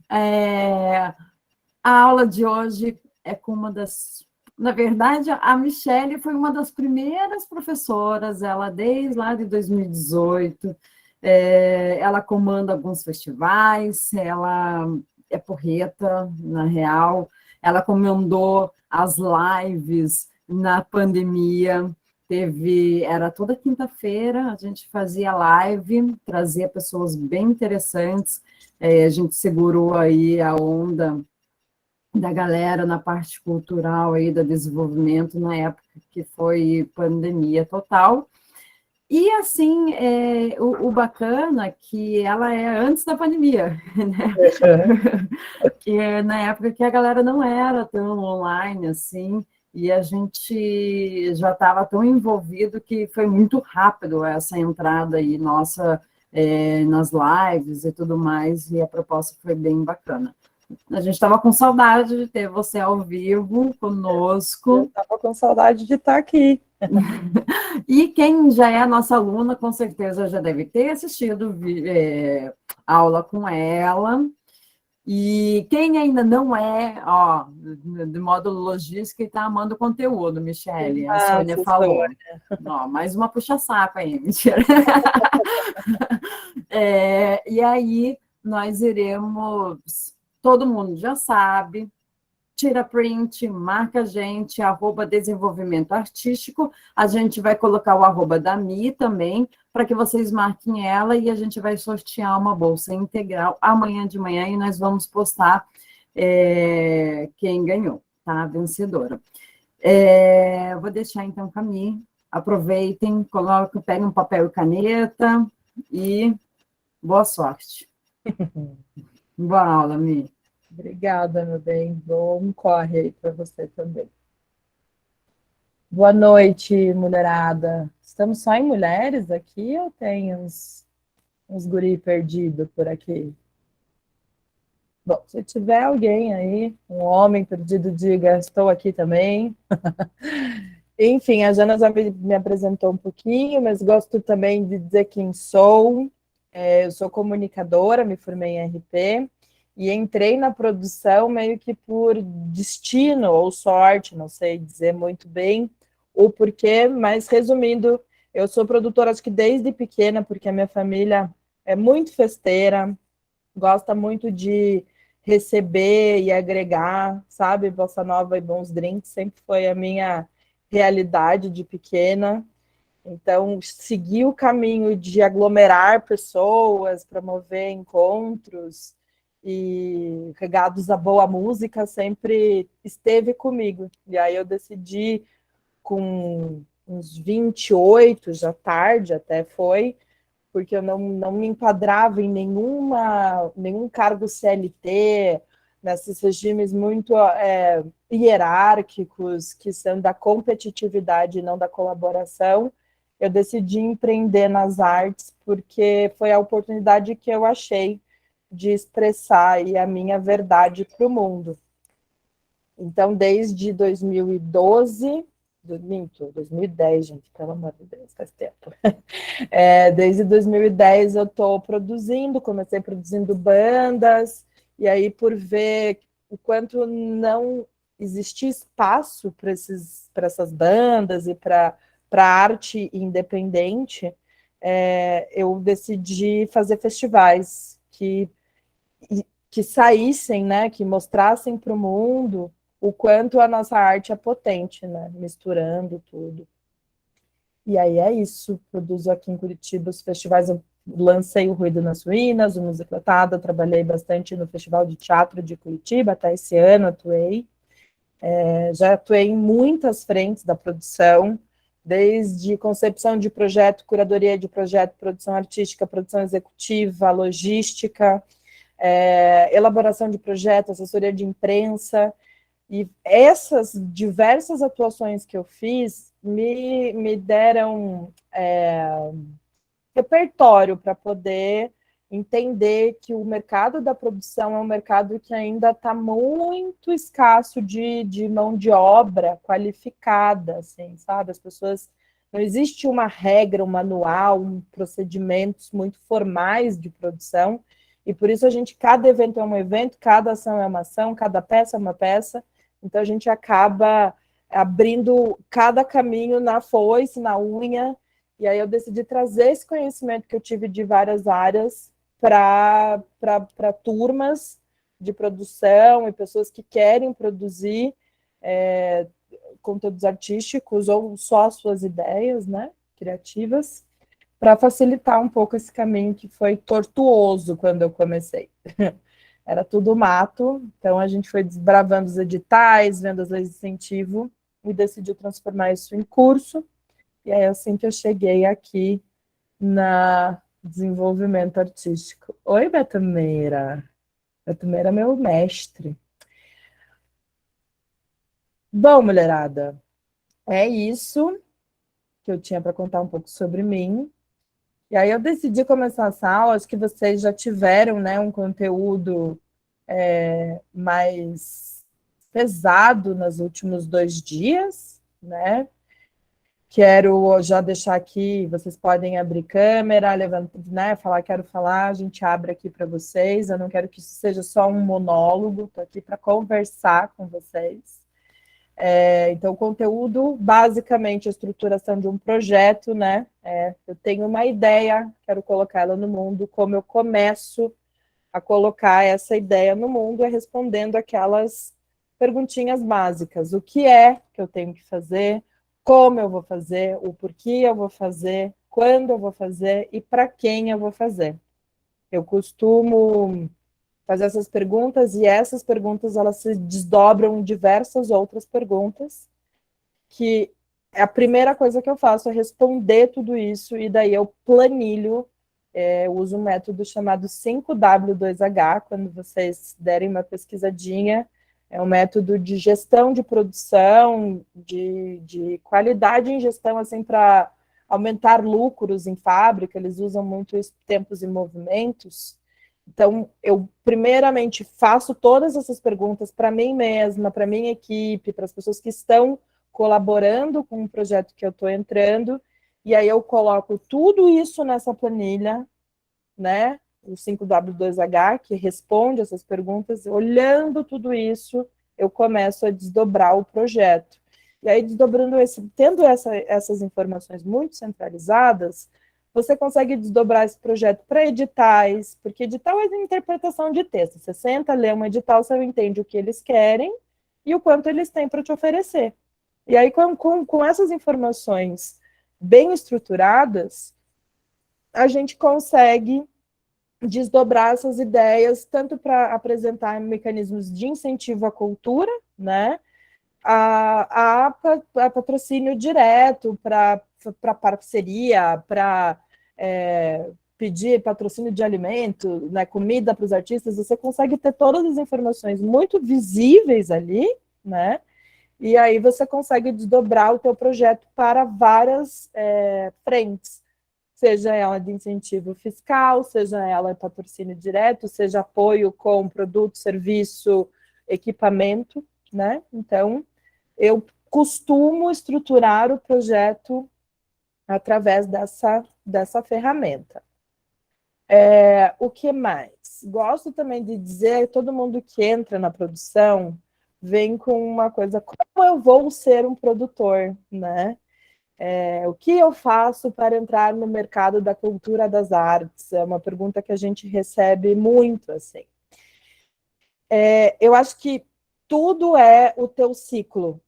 É, a aula de hoje é com uma das... Na verdade, a Michele foi uma das primeiras professoras, ela desde lá de 2018, ela comanda alguns festivais, ela é porreta, na real, ela comandou as lives na pandemia, era toda quinta-feira, a gente fazia live, trazia pessoas bem interessantes, a gente segurou aí a onda da galera na parte cultural aí, do desenvolvimento, na época que foi pandemia total. E, assim, o bacana é que ela é antes da pandemia, né? Que é na época que a galera não era tão online, assim, e a gente já estava tão envolvido que foi muito rápido essa entrada aí nossa nas lives e tudo mais, e a proposta foi bem bacana. A gente estava com saudade de ter você ao vivo Eu conosco. estava com saudade de estar aqui. E quem já é nossa aluna, com certeza já deve ter assistido aula com ela. E quem ainda não é, ó, de modo logística, está amando o conteúdo, Que Michele. A Sônia massa, Sônia. falou. Ó, mais uma puxa-saco aí, mentira. E aí nós iremos, todo mundo já sabe, tira print, marca a gente, @desenvolvimento artístico. A gente vai colocar o @ da Mi também, para que vocês marquem ela e a gente vai sortear uma bolsa integral amanhã de manhã e nós vamos postar quem ganhou, tá? A vencedora. Vou deixar então com a Mi. Aproveitem, peguem um papel e caneta e boa sorte. Boa aula, Mi. Obrigada, meu bem. Bom corre aí para você também. Boa noite, mulherada. Estamos só em mulheres aqui ou tem uns guri perdido por aqui? Bom, se tiver alguém aí, um homem perdido, diga, estou aqui também. Enfim, a Jana já me apresentou um pouquinho, mas gosto também de dizer quem sou. Eu sou comunicadora, me formei em RP e entrei na produção meio que por destino ou sorte, não sei dizer muito bem o porquê, mas resumindo, eu sou produtora acho que desde pequena, porque a minha família é muito festeira, gosta muito de receber e agregar, sabe? Bossa nova e bons drinks sempre foi a minha realidade de pequena. Então, seguir o caminho de aglomerar pessoas, promover encontros e regados a boa música sempre esteve comigo. E aí eu decidi, com uns 28, já tarde até foi, porque eu não me enquadrava em nenhum cargo CLT, nesses regimes muito hierárquicos, que são da competitividade e não da colaboração. Eu decidi empreender nas artes, porque foi a oportunidade que eu achei de expressar aí a minha verdade para o mundo. Então, desde 2012, 2010, gente, pelo amor de Deus, faz tempo. Desde 2010 eu estou produzindo, comecei produzindo bandas, e aí por ver o quanto não existia espaço para essas bandas e para a arte independente, eu decidi fazer festivais que saíssem, né, que mostrassem para o mundo o quanto a nossa arte é potente, né, misturando tudo. E aí é isso, produzo aqui em Curitiba os festivais, eu lancei o Ruído nas Ruínas, o Musicotada, trabalhei bastante no Festival de Teatro de Curitiba, até esse ano atuei. Já atuei em muitas frentes da produção, desde concepção de projeto, curadoria de projeto, produção artística, produção executiva, logística, elaboração de projeto, assessoria de imprensa, e essas diversas atuações que eu fiz me deram repertório para poder entender que o mercado da produção é um mercado que ainda está muito escasso de mão de obra qualificada, assim, sabe? As pessoas... Não existe uma regra, um manual, procedimentos muito formais de produção, E por isso cada evento é um evento, cada ação é uma ação, cada peça é uma peça. Então a gente acaba abrindo cada caminho na foice, na unha. E aí eu decidi trazer esse conhecimento que eu tive de várias áreas para turmas de produção e pessoas que querem produzir conteúdos artísticos ou só suas ideias, né, criativas, para facilitar um pouco esse caminho que foi tortuoso quando eu comecei. Era tudo mato, então a gente foi desbravando os editais, vendo as leis de incentivo e decidiu transformar isso em curso. E aí assim que eu cheguei aqui na desenvolvimento artístico. Oi, Beto Meira. Beto Meira é meu mestre. Bom, mulherada, é isso que eu tinha para contar um pouco sobre mim. E aí eu decidi começar essa aula, acho que vocês já tiveram, né, um conteúdo mais pesado nos últimos 2 dias, né? Quero já deixar aqui, vocês podem abrir câmera, levantar, né, falar, quero falar, a gente abre aqui para vocês. Eu não quero que isso seja só um monólogo, estou aqui para conversar com vocês. Então, o conteúdo, basicamente, a estruturação de um projeto, né? Eu tenho uma ideia, quero colocá-la no mundo, como eu começo a colocar essa ideia no mundo é respondendo aquelas perguntinhas básicas. O que é que eu tenho que fazer? Como eu vou fazer? O porquê eu vou fazer? Quando eu vou fazer? E para quem eu vou fazer? Eu costumo fazer essas perguntas e essas perguntas elas se desdobram em diversas outras perguntas que a primeira coisa que eu faço é responder tudo isso e daí eu planilho. Eu uso um método chamado 5W2H, quando vocês derem uma pesquisadinha. É um método de gestão de produção, de qualidade em gestão, assim, para aumentar lucros em fábrica. Eles usam muito isso, tempos e movimentos. Então, eu primeiramente faço todas essas perguntas para mim mesma, para minha equipe, para as pessoas que estão colaborando com o projeto que eu estou entrando, e aí eu coloco tudo isso nessa planilha, né? O 5W2H, que responde essas perguntas, olhando tudo isso, eu começo a desdobrar o projeto. E aí, tendo essas informações muito centralizadas, você consegue desdobrar esse projeto para editais, porque edital é a interpretação de texto. Você senta, lê um edital, você entende o que eles querem e o quanto eles têm para te oferecer. E aí, com essas informações bem estruturadas, a gente consegue desdobrar essas ideias, tanto para apresentar mecanismos de incentivo à cultura, né, a patrocínio direto, para parceria, para pedir patrocínio de alimento, né, comida para os artistas. Você consegue ter todas as informações muito visíveis ali, né, e aí você consegue desdobrar o teu projeto para várias frentes, seja ela de incentivo fiscal, seja ela de patrocínio direto, seja apoio com produto, serviço, equipamento, né? Então, eu costumo estruturar o projeto através dessa ferramenta. O que mais? Gosto também de dizer, todo mundo que entra na produção vem com uma coisa, como eu vou ser um produtor, né? O que eu faço para entrar no mercado da cultura das artes? É uma pergunta que a gente recebe muito, assim. Eu acho que tudo é o teu ciclo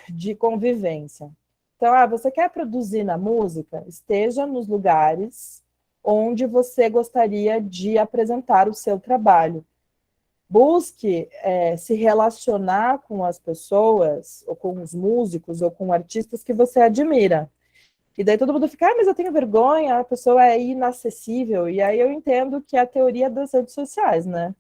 de convivência. Então, você quer produzir na música? Esteja nos lugares onde você gostaria de apresentar o seu trabalho. Busque se relacionar com as pessoas, ou com os músicos, ou com artistas que você admira. E daí todo mundo fica, mas eu tenho vergonha, a pessoa é inacessível. E aí eu entendo que é a teoria das redes sociais, né?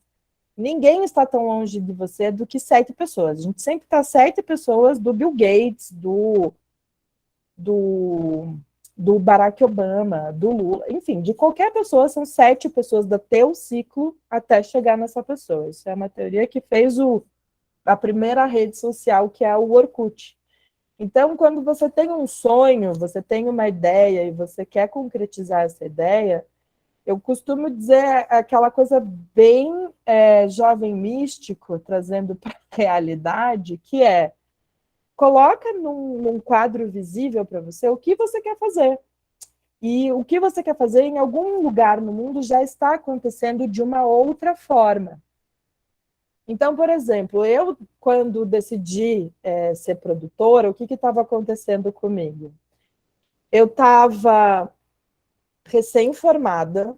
Ninguém está tão longe de você do que 7 pessoas. A gente sempre está 7 pessoas do Bill Gates, do, do Barack Obama, do Lula, enfim, de qualquer pessoa, são 7 pessoas do teu ciclo até chegar nessa pessoa. Isso é uma teoria que fez a primeira rede social, que é o Orkut. Então, quando você tem um sonho, você tem uma ideia e você quer concretizar essa ideia, Eu costumo dizer aquela coisa bem jovem místico, trazendo para a realidade, que é coloca num quadro visível para você o que você quer fazer. E o que você quer fazer em algum lugar no mundo já está acontecendo de uma outra forma. Então, por exemplo, eu, quando decidi ser produtora, o que estava acontecendo comigo? Eu estava recém-formada,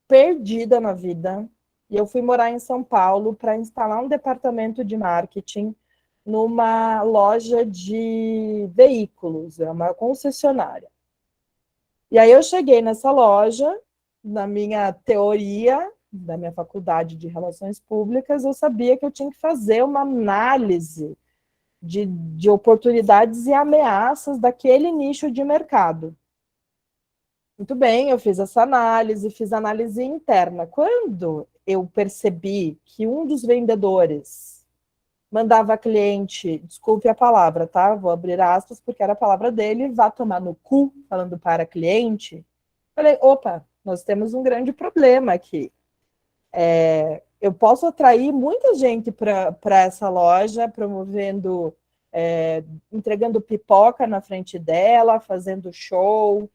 perdida na vida, e eu fui morar em São Paulo para instalar um departamento de marketing numa loja de veículos, é uma concessionária. E aí eu cheguei nessa loja, na minha teoria da minha faculdade de Relações Públicas, eu sabia que eu tinha que fazer uma análise de oportunidades e ameaças daquele nicho de mercado. Muito bem, eu fiz análise interna. Quando eu percebi que um dos vendedores mandava cliente, desculpe a palavra, tá? Vou abrir aspas, porque era a palavra dele, vá tomar no cu, falando para cliente. Falei, opa, nós temos um grande problema aqui. Eu posso atrair muita gente para essa loja, promovendo, entregando pipoca na frente dela, fazendo show,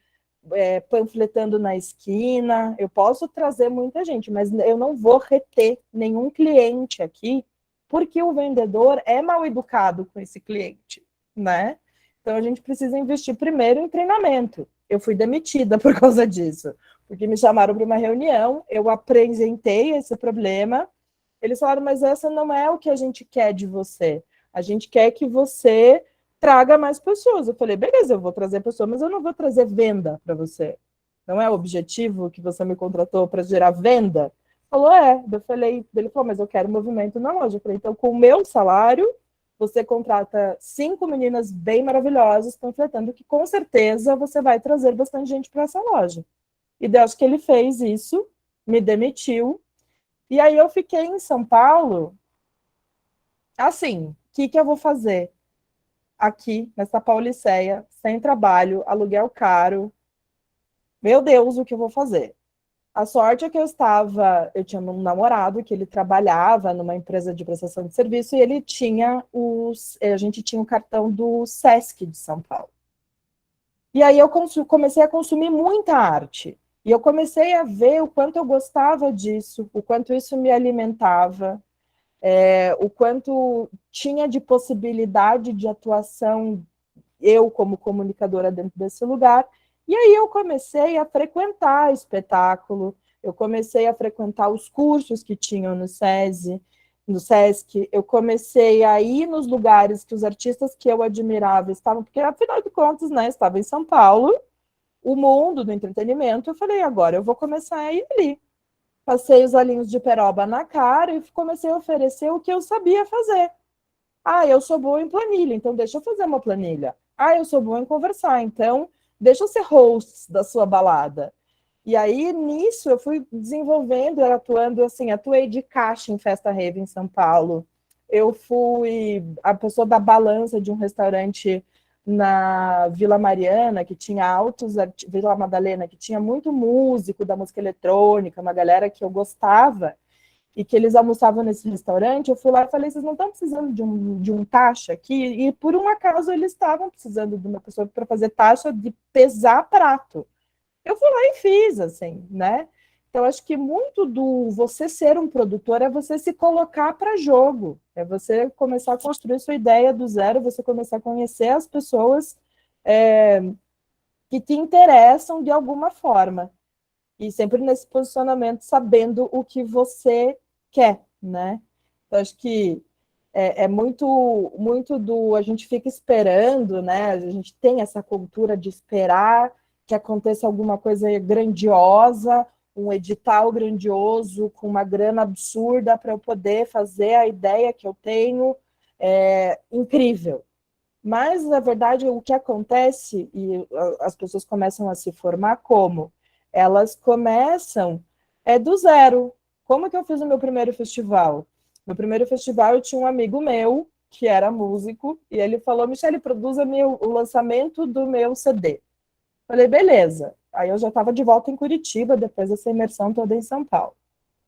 panfletando na esquina. Eu posso trazer muita gente, mas eu não vou reter nenhum cliente aqui, porque o vendedor é mal educado com esse cliente, né? Então a gente precisa investir primeiro em treinamento. Eu fui demitida por causa disso, porque me chamaram para uma reunião, eu apresentei esse problema, eles falaram, mas essa não é o que a gente quer de você. A gente quer que você traga mais pessoas. Eu falei, beleza, eu vou trazer pessoas, mas eu não vou trazer venda para você. Não é o objetivo que você me contratou para gerar venda? Falou, é. Eu falei, ele falou, mas eu quero movimento na loja. Eu falei, então, com o meu salário, você contrata 5 meninas bem maravilhosas, panfletando, que com certeza você vai trazer bastante gente para essa loja. E eu acho que ele fez isso, me demitiu. E aí eu fiquei em São Paulo, assim, o que eu vou fazer aqui nessa Pauliceia, sem trabalho, aluguel caro? Meu Deus, o que eu vou fazer? A sorte é que eu tinha um namorado que ele trabalhava numa empresa de prestação de serviço e ele tinha a gente tinha o cartão do Sesc de São Paulo. E aí eu comecei a consumir muita arte. E eu comecei a ver o quanto eu gostava disso, o quanto isso me alimentava, o quanto tinha de possibilidade de atuação eu como comunicadora dentro desse lugar. E aí eu comecei a frequentar espetáculo, eu comecei a frequentar os cursos que tinham no SESI, no SESC, eu comecei a ir nos lugares que os artistas que eu admirava estavam, porque afinal de contas, né, estava em São Paulo, o mundo do entretenimento, eu falei, agora eu vou começar a ir ali. Passei os olhinhos de peroba na cara e comecei a oferecer o que eu sabia fazer. Ah, eu sou boa em planilha, então deixa eu fazer uma planilha. Ah, eu sou boa em conversar, então deixa eu ser host da sua balada. E aí, nisso, eu fui desenvolvendo, atuando assim, atuei de caixa em Festa Rave em São Paulo. Eu fui a pessoa da balança de um restaurante na Vila Mariana, que tinha Vila Madalena, que tinha muito músico da música eletrônica, uma galera que eu gostava, e que eles almoçavam nesse restaurante. Eu fui lá e falei, vocês não estão precisando de um taxa aqui? E por um acaso eles estavam precisando de uma pessoa para fazer taxa de pesar prato. Eu fui lá e fiz, assim, né? Então, acho que muito do você ser um produtor é você se colocar para jogo, é você começar a construir sua ideia do zero, você começar a conhecer as pessoas que te interessam de alguma forma. E sempre nesse posicionamento, sabendo o que você quer, né? Então, acho que é muito do... A gente fica esperando, né? A gente tem essa cultura de esperar que aconteça alguma coisa grandiosa, um edital grandioso, com uma grana absurda para eu poder fazer a ideia que eu tenho incrível. Mas, na verdade, o que acontece, e as pessoas começam a se formar como? Elas começam do zero. Como que eu fiz o meu primeiro festival? No primeiro festival, eu tinha um amigo meu, que era músico, e ele falou, Michele, produza o lançamento do meu CD. Falei, beleza. Aí eu já estava de volta em Curitiba, depois dessa imersão toda em São Paulo.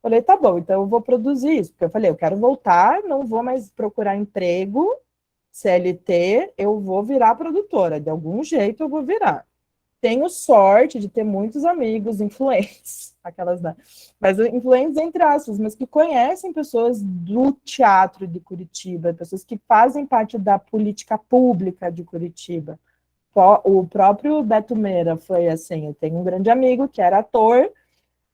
Falei, tá bom, então eu vou produzir isso. Porque eu falei, eu quero voltar, não vou mais procurar emprego, CLT, eu vou virar produtora. De algum jeito eu vou virar. Tenho sorte de ter muitos amigos influentes, aquelas, né? Mas influentes entre aspas, mas que conhecem pessoas do teatro de Curitiba, pessoas que fazem parte da política pública de Curitiba. O próprio Beto Meira foi assim, eu tenho um grande amigo que era ator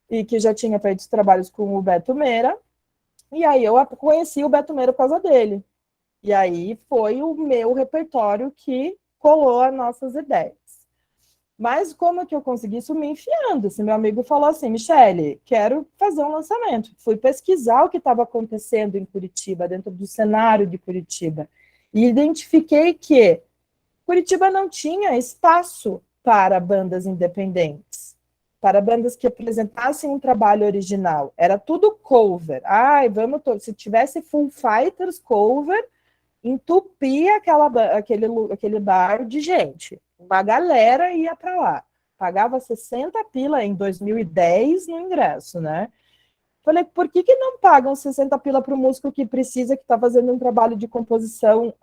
e que já tinha feito trabalhos com o Beto Meira, e aí eu conheci o Beto Meira por causa dele. E aí foi o meu repertório que colou as nossas ideias. Mas como que eu consegui isso me enfiando? Esse meu amigo falou assim, Michele, quero fazer um lançamento. Fui pesquisar o que estava acontecendo em Curitiba, dentro do cenário de Curitiba, e identifiquei que Curitiba não tinha espaço para bandas independentes, para bandas que apresentassem um trabalho original. Era tudo cover. Ai, se tivesse Full Fighters cover, entupia aquele bar de gente. Uma galera ia para lá. Pagava 60 pila em 2010 no ingresso, né? Falei, por que não pagam 60 pila para o músico que precisa, que está fazendo um trabalho de composição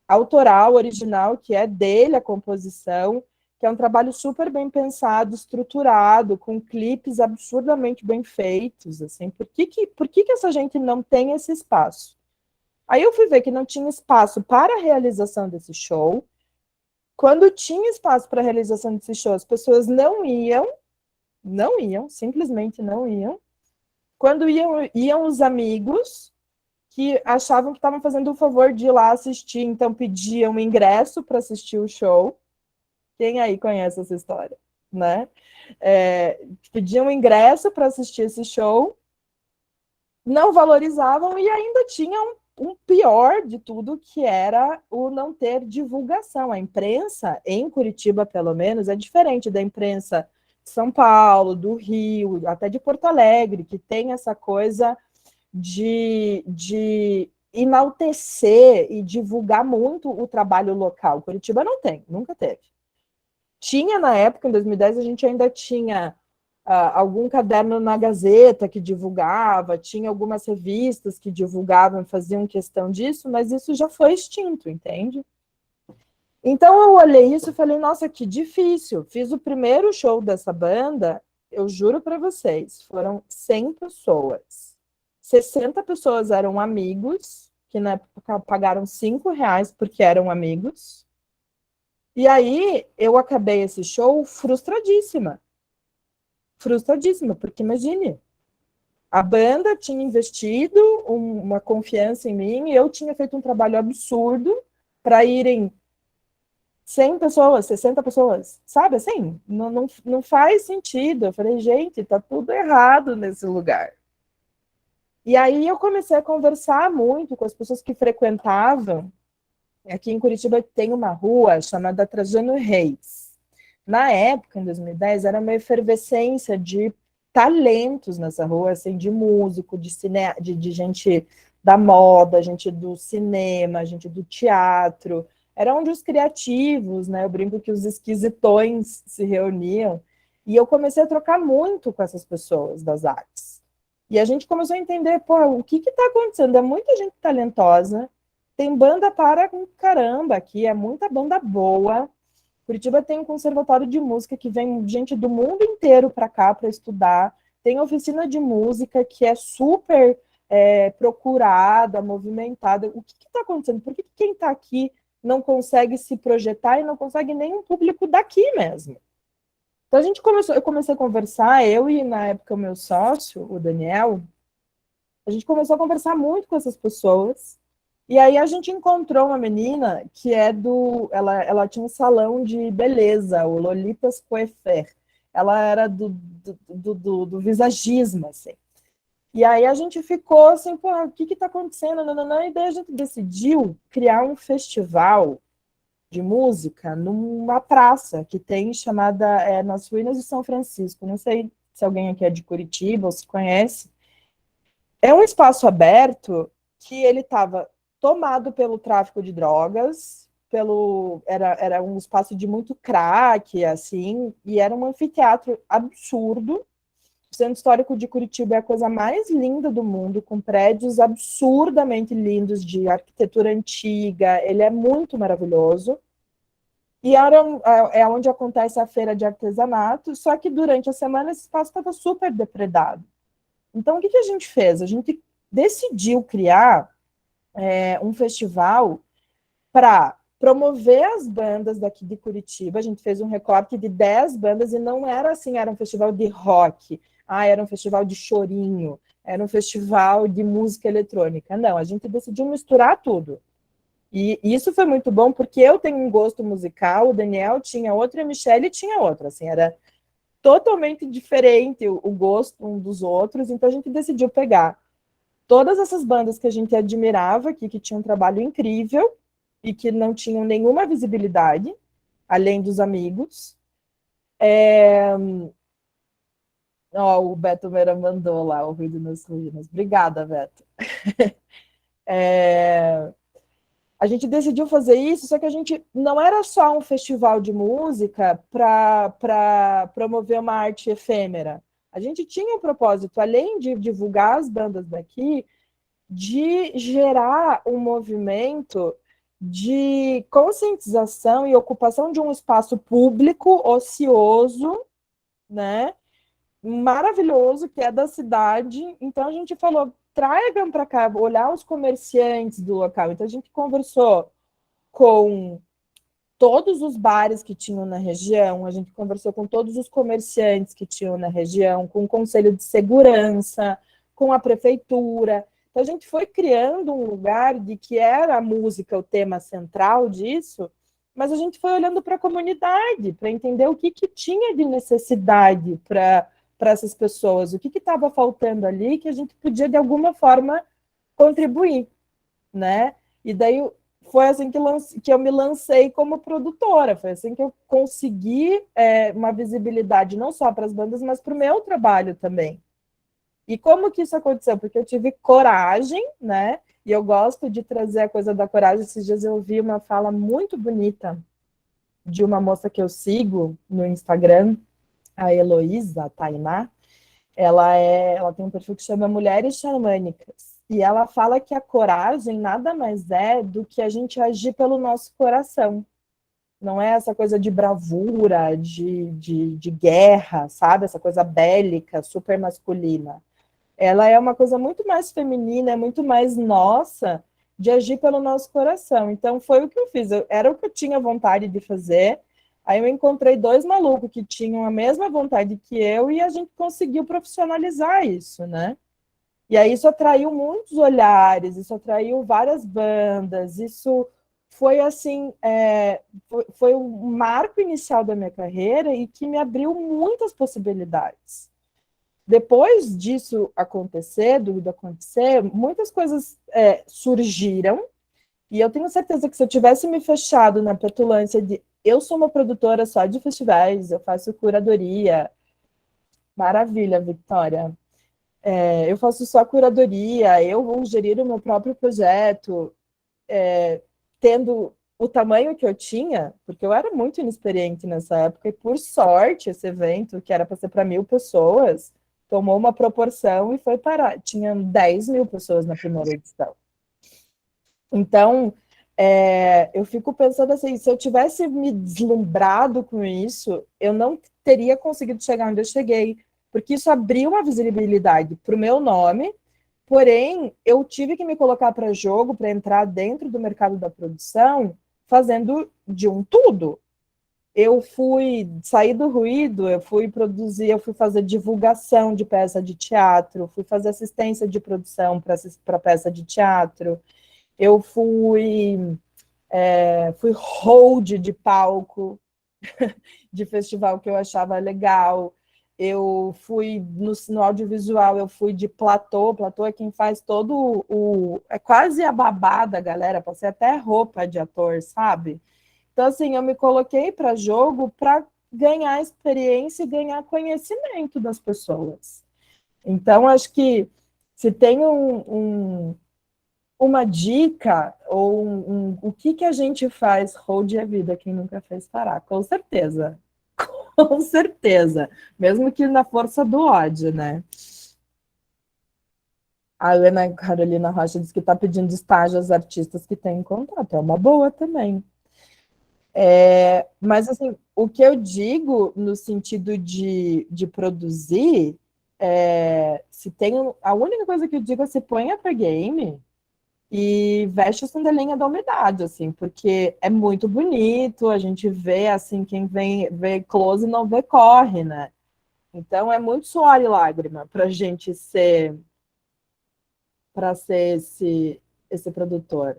autoral, original, que é dele a composição, que é um trabalho super bem pensado, estruturado, com clipes absurdamente bem feitos, assim, por que essa gente não tem esse espaço? Aí eu fui ver que não tinha espaço para a realização desse show. Quando tinha espaço para a realização desse show, as pessoas não iam, simplesmente não iam. Quando iam os amigos, que achavam que estavam fazendo o favor de ir lá assistir, então pediam ingresso para assistir o show. Quem aí conhece essa história, né? Pediam ingresso para assistir esse show, não valorizavam e ainda tinham um pior de tudo, que era o não ter divulgação. A imprensa, em Curitiba, pelo menos, é diferente da imprensa de São Paulo, do Rio, até de Porto Alegre, que tem essa coisa de enaltecer e divulgar muito o trabalho local. Curitiba não tem, nunca teve. Tinha na época, em 2010, a gente ainda tinha algum caderno na Gazeta que divulgava, tinha algumas revistas que divulgavam, faziam questão disso, mas isso já foi extinto, entende? Então eu olhei isso e falei, nossa, que difícil. Fiz o primeiro show dessa banda, eu juro para vocês, foram 100 pessoas. 60 pessoas eram amigos, que na época pagaram R$ 5 porque eram amigos. E aí eu acabei esse show frustradíssima. Frustradíssima, porque imagine, a banda tinha investido uma confiança em mim e eu tinha feito um trabalho absurdo para irem 100 pessoas, 60 pessoas, sabe assim? Não faz sentido. Eu falei, gente, tá tudo errado nesse lugar. E aí eu comecei a conversar muito com as pessoas que frequentavam. Aqui em Curitiba tem uma rua chamada Trajano Reis. Na época, em 2010, era uma efervescência de talentos nessa rua, assim, de músico, de gente da moda, gente do cinema, gente do teatro. Era onde os criativos, né? Eu brinco que os esquisitões se reuniam. E eu comecei a trocar muito com essas pessoas das artes. E a gente começou a entender, pô, o que está acontecendo? É muita gente talentosa, tem banda para caramba aqui, é muita banda boa. Curitiba tem um conservatório de música que vem gente do mundo inteiro para cá para estudar. Tem oficina de música que é super procurada, movimentada. O que está acontecendo? Por que quem está aqui não consegue se projetar e não consegue nem um público daqui mesmo? Então eu comecei a conversar, eu e na época o meu sócio, o Daniel, a gente começou a conversar muito com essas pessoas. E aí a gente encontrou uma menina que ela tinha um salão de beleza, o Lolitas Coiffeur. Ela era do visagismo, assim. E aí a gente ficou assim, pô, o que está acontecendo? E daí a gente decidiu criar um festival de música numa praça que tem chamada nas Ruínas de São Francisco. Não sei se alguém aqui é de Curitiba ou se conhece. É um espaço aberto que ele estava tomado pelo tráfico de drogas, era um espaço de muito crack, assim, e era um anfiteatro absurdo. O Centro Histórico de Curitiba é a coisa mais linda do mundo, com prédios absurdamente lindos de arquitetura antiga. Ele é muito maravilhoso. E é onde acontece a feira de artesanato, só que durante a semana esse espaço estava super depredado. Então, o que a gente fez? A gente decidiu criar um festival para promover as bandas daqui de Curitiba. A gente fez um recorte de 10 bandas e não era assim, era um festival de rock, era um festival de chorinho, era um festival de música eletrônica. Não, a gente decidiu misturar tudo. E isso foi muito bom, porque eu tenho um gosto musical, o Daniel tinha outro e a Michelle tinha outro. Assim, era totalmente diferente o gosto um dos outros, então a gente decidiu pegar todas essas bandas que a gente admirava aqui, que tinham um trabalho incrível e que não tinham nenhuma visibilidade, além dos amigos. O Beto Meira mandou lá o Ruído nas Ruínas. Obrigada, Beto. A gente decidiu fazer isso, só que a gente não era só um festival de música para promover uma arte efêmera. A gente tinha um propósito, além de divulgar as bandas daqui, de gerar um movimento de conscientização e ocupação de um espaço público, ocioso, né? Maravilhoso, que é da cidade. Então a gente falou, tragam para cá, olhar os comerciantes do local. Então a gente conversou com todos os bares que tinham na região, a gente conversou com todos os comerciantes que tinham na região, com o Conselho de Segurança, com a prefeitura. Então, a gente foi criando um lugar de que era a música o tema central disso, mas a gente foi olhando para a comunidade, para entender o que tinha de necessidade para essas pessoas, o que estava faltando ali, que a gente podia, de alguma forma, contribuir, né? E daí foi assim que eu me lancei como produtora, foi assim que eu consegui uma visibilidade não só para as bandas, mas para o meu trabalho também. E como que isso aconteceu? Porque eu tive coragem, né? E eu gosto de trazer a coisa da coragem. Esses dias eu ouvi uma fala muito bonita de uma moça que eu sigo no Instagram, a Heloísa Tainá. Ela tem um perfil que chama Mulheres Xamânicas. E ela fala que a coragem nada mais é do que a gente agir pelo nosso coração. Não é essa coisa de bravura, de guerra, sabe? Essa coisa bélica, super masculina. Ela é uma coisa muito mais feminina, é muito mais nossa, de agir pelo nosso coração. Então, foi o que eu fiz. Era o que eu tinha vontade de fazer. Aí eu encontrei dois malucos que tinham a mesma vontade que eu e a gente conseguiu profissionalizar isso, né? E aí isso atraiu muitos olhares, isso atraiu várias bandas, isso foi assim, foi um marco inicial da minha carreira e que me abriu muitas possibilidades. Depois disso acontecer, muitas coisas surgiram, e eu tenho certeza que se eu tivesse me fechado na petulância de eu sou uma produtora só de festivais, eu faço curadoria, maravilha, Victoria. Eu faço só curadoria, eu vou gerir o meu próprio projeto, tendo o tamanho que eu tinha, porque eu era muito inexperiente nessa época, e por sorte esse evento, que era para ser para 1.000 pessoas, tomou uma proporção e foi parar. Tinha 10.000 pessoas na primeira edição. Então, eu fico pensando assim, se eu tivesse me deslumbrado com isso, eu não teria conseguido chegar onde eu cheguei, porque isso abriu uma visibilidade para o meu nome, porém, eu tive que me colocar para jogo, para entrar dentro do mercado da produção, fazendo de um tudo. Eu fui sair do ruído, eu fui produzir, eu fui fazer divulgação de peça de teatro, fui fazer assistência de produção para peça de teatro, eu fui hold de palco de festival que eu achava legal, eu fui no audiovisual, eu fui de platô é quem faz todo é quase a babá da galera, passei até roupa de ator, sabe? Então, assim, eu me coloquei para jogo para ganhar experiência e ganhar conhecimento das pessoas. Então, acho que se tem uma dica ou o que a gente faz? Hold a vida, quem nunca fez parar, com certeza. Com certeza. Mesmo que na força do ódio, né? A Ana Carolina Rocha diz que está pedindo estágio aos artistas que têm contato. É uma boa também. Mas, assim, o que eu digo no sentido de produzir, se tem, a única coisa que eu digo é se ponha para game e veste a sandalinha da umidade, assim, porque é muito bonito, a gente vê, assim, quem vem vê close não vê corre, né? Então é muito suor e lágrima para a gente ser esse produtor.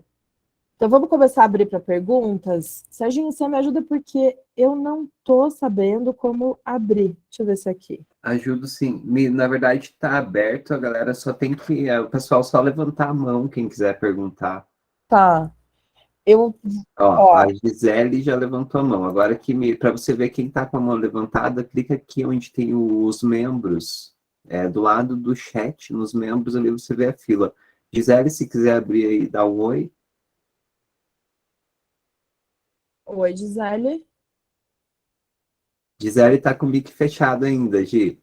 Então vamos começar a abrir para perguntas. Serginho, você me ajuda porque eu não estou sabendo como abrir. Deixa eu ver se é aqui. Ajudo sim. Na verdade, está aberto, a galera só tem que. O pessoal só levantar a mão, quem quiser perguntar. Tá. Eu. Ó, Ó, a Gisele já levantou a mão. Agora que para você ver quem está com a mão levantada, clica aqui onde tem os membros. Do lado do chat, nos membros ali você vê a fila. Gisele, se quiser abrir aí, dá um oi. oi, Gisele. Gisele está com o mic fechado ainda, Gi.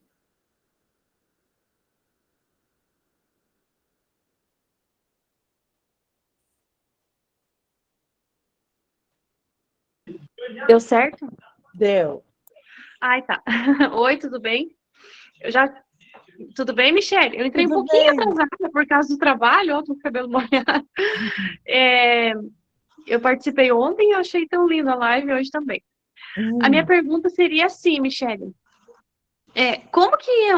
Deu certo? Deu. Ai, tá. Oi, tudo bem? Eu já. Tudo bem, Michele? Eu entrei um Tudo pouquinho bem. atrasada por causa do trabalho, ó, com o cabelo molhado. É, eu participei ontem e eu achei tão linda a live hoje também. A minha pergunta seria assim, Michele. Como que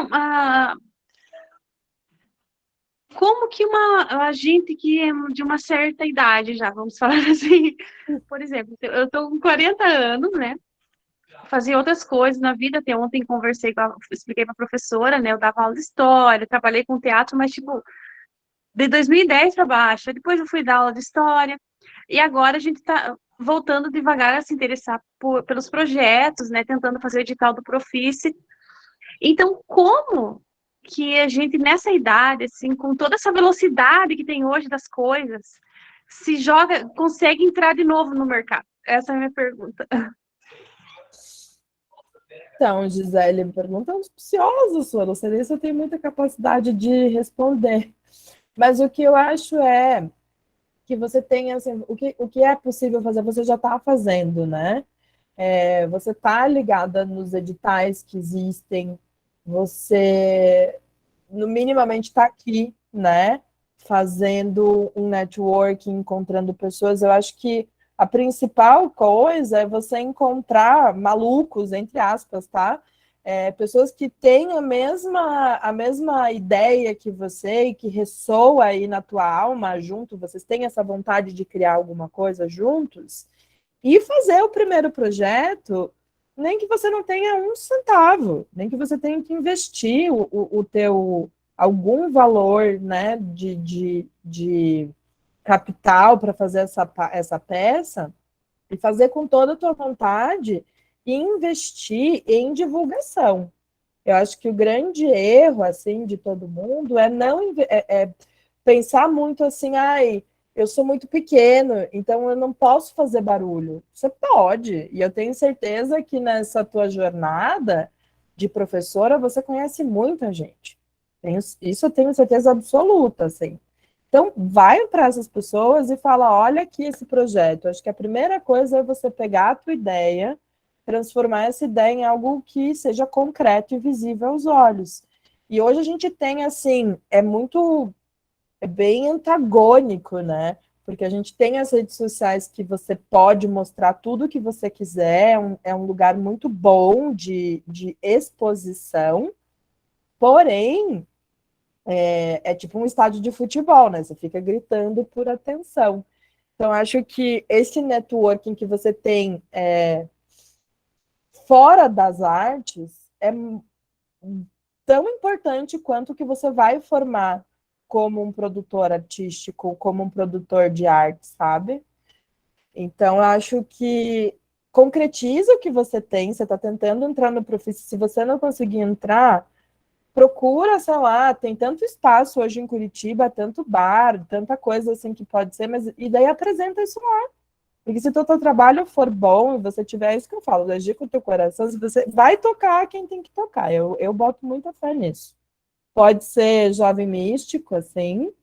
a gente que é de uma certa idade já, vamos falar assim, por exemplo, eu tô com 40 anos, né? Fazia outras coisas na vida. Até ontem expliquei para a professora, né? Eu dava aula de história, trabalhei com teatro, mas tipo, de 2010 para baixo. Depois eu fui dar aula de história. E agora a gente está voltando devagar a se interessar pelos projetos, né? Tentando fazer o edital do Profice. Então, como que a gente, nessa idade, assim, com toda essa velocidade que tem hoje das coisas, se joga, consegue entrar de novo no mercado? Essa é a minha pergunta. Então, Gisele, pergunta auspiciosa sua. Não sei nem se eu tenho muita capacidade de responder. Mas o que eu acho é que você tem, assim, o que é possível fazer, você já está fazendo, né? Você está ligada nos editais que existem, você, no minimamente, está aqui, né? Fazendo um networking, encontrando pessoas. Eu acho que a principal coisa é você encontrar malucos, entre aspas, tá? Pessoas que têm a mesma ideia que você e que ressoa aí na tua alma junto, vocês têm essa vontade de criar alguma coisa juntos, e fazer o primeiro projeto, nem que você não tenha um centavo, nem que você tenha que investir o teu algum valor, né, de capital para fazer essa peça, e fazer com toda a tua vontade e investir em divulgação. Eu acho que o grande erro, assim, de todo mundo é não pensar muito assim, ai, eu sou muito pequeno, então eu não posso fazer barulho. Você pode, e eu tenho certeza que nessa tua jornada de professora você conhece muita gente. Isso eu tenho certeza absoluta, assim. Então, vai para essas pessoas e fala, olha aqui esse projeto. Acho que a primeira coisa é você pegar a tua ideia, transformar essa ideia em algo que seja concreto e visível aos olhos. E hoje a gente tem, assim, é bem antagônico, né? Porque a gente tem as redes sociais que você pode mostrar tudo o que você quiser, é um lugar muito bom de exposição, porém, é tipo um estádio de futebol, né? Você fica gritando por atenção. Então, acho que esse networking que você tem fora das artes é tão importante quanto o que você vai formar como um produtor artístico, como um produtor de arte, sabe? Então, eu acho que concretiza o que você tem, você está tentando entrar no profissão. Se você não conseguir entrar, procura, sei lá, tem tanto espaço hoje em Curitiba, tanto bar, tanta coisa assim que pode ser, mas e daí apresenta isso lá. Porque se o teu trabalho for bom e você tiver isso que eu falo, agir com o teu coração, você vai tocar quem tem que tocar. Eu boto muita fé nisso. Pode ser jovem místico, assim,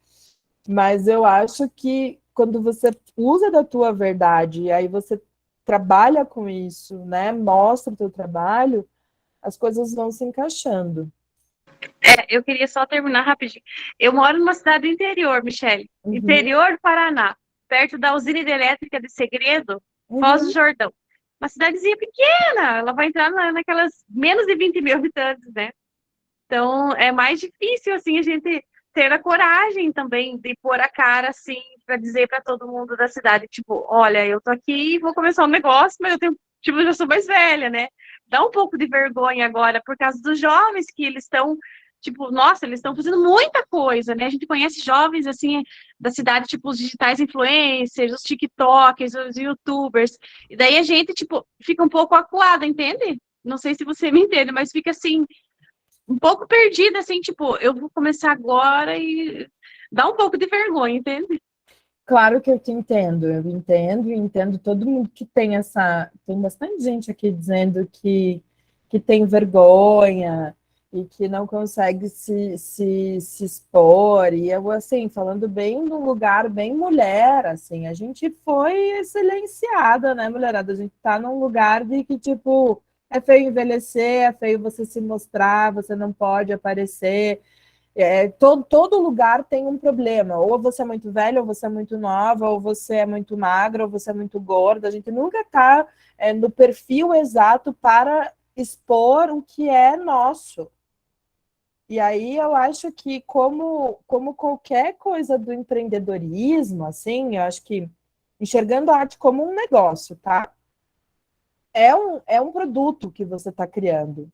mas eu acho que quando você usa da tua verdade e aí você trabalha com isso, né? Mostra o teu trabalho, as coisas vão se encaixando. Eu queria só terminar rapidinho. Eu moro numa cidade do interior, Michele. Uhum, Interior do Paraná, perto da usina hidrelétrica de Segredo, Foz do uhum. Jordão. Uma cidadezinha pequena, ela vai entrar naquelas menos de 20 mil habitantes, né? Então, é mais difícil, assim, a gente ter a coragem também de pôr a cara, assim, para dizer para todo mundo da cidade, tipo, olha, eu tô aqui, vou começar um negócio, mas eu tenho, tipo, eu já sou mais velha, né? Dá um pouco de vergonha agora por causa dos jovens que eles estão, tipo, nossa, eles estão fazendo muita coisa, né? A gente conhece jovens, assim, da cidade, tipo, os digitais influencers, os TikTokers, os YouTubers, e daí a gente, tipo, fica um pouco acuada, entende? Não sei se você me entende, mas fica assim, um pouco perdida, assim, tipo, eu vou começar agora e dá um pouco de vergonha, entende? Claro que eu entendo e entendo todo mundo que tem essa. Tem bastante gente aqui dizendo que tem vergonha e que não consegue se expor. E eu, assim, falando bem num lugar bem mulher, assim, a gente foi silenciada, né, mulherada? A gente tá num lugar de que, tipo, é feio envelhecer, é feio você se mostrar, você não pode aparecer. Todo lugar tem um problema. Ou você é muito velha, ou você é muito nova, ou você é muito magra, ou você é muito gorda. A gente nunca está no perfil exato para expor o que é nosso. E aí eu acho que, como qualquer coisa do empreendedorismo, assim, eu acho que enxergando a arte como um negócio, tá? É um produto que você está criando.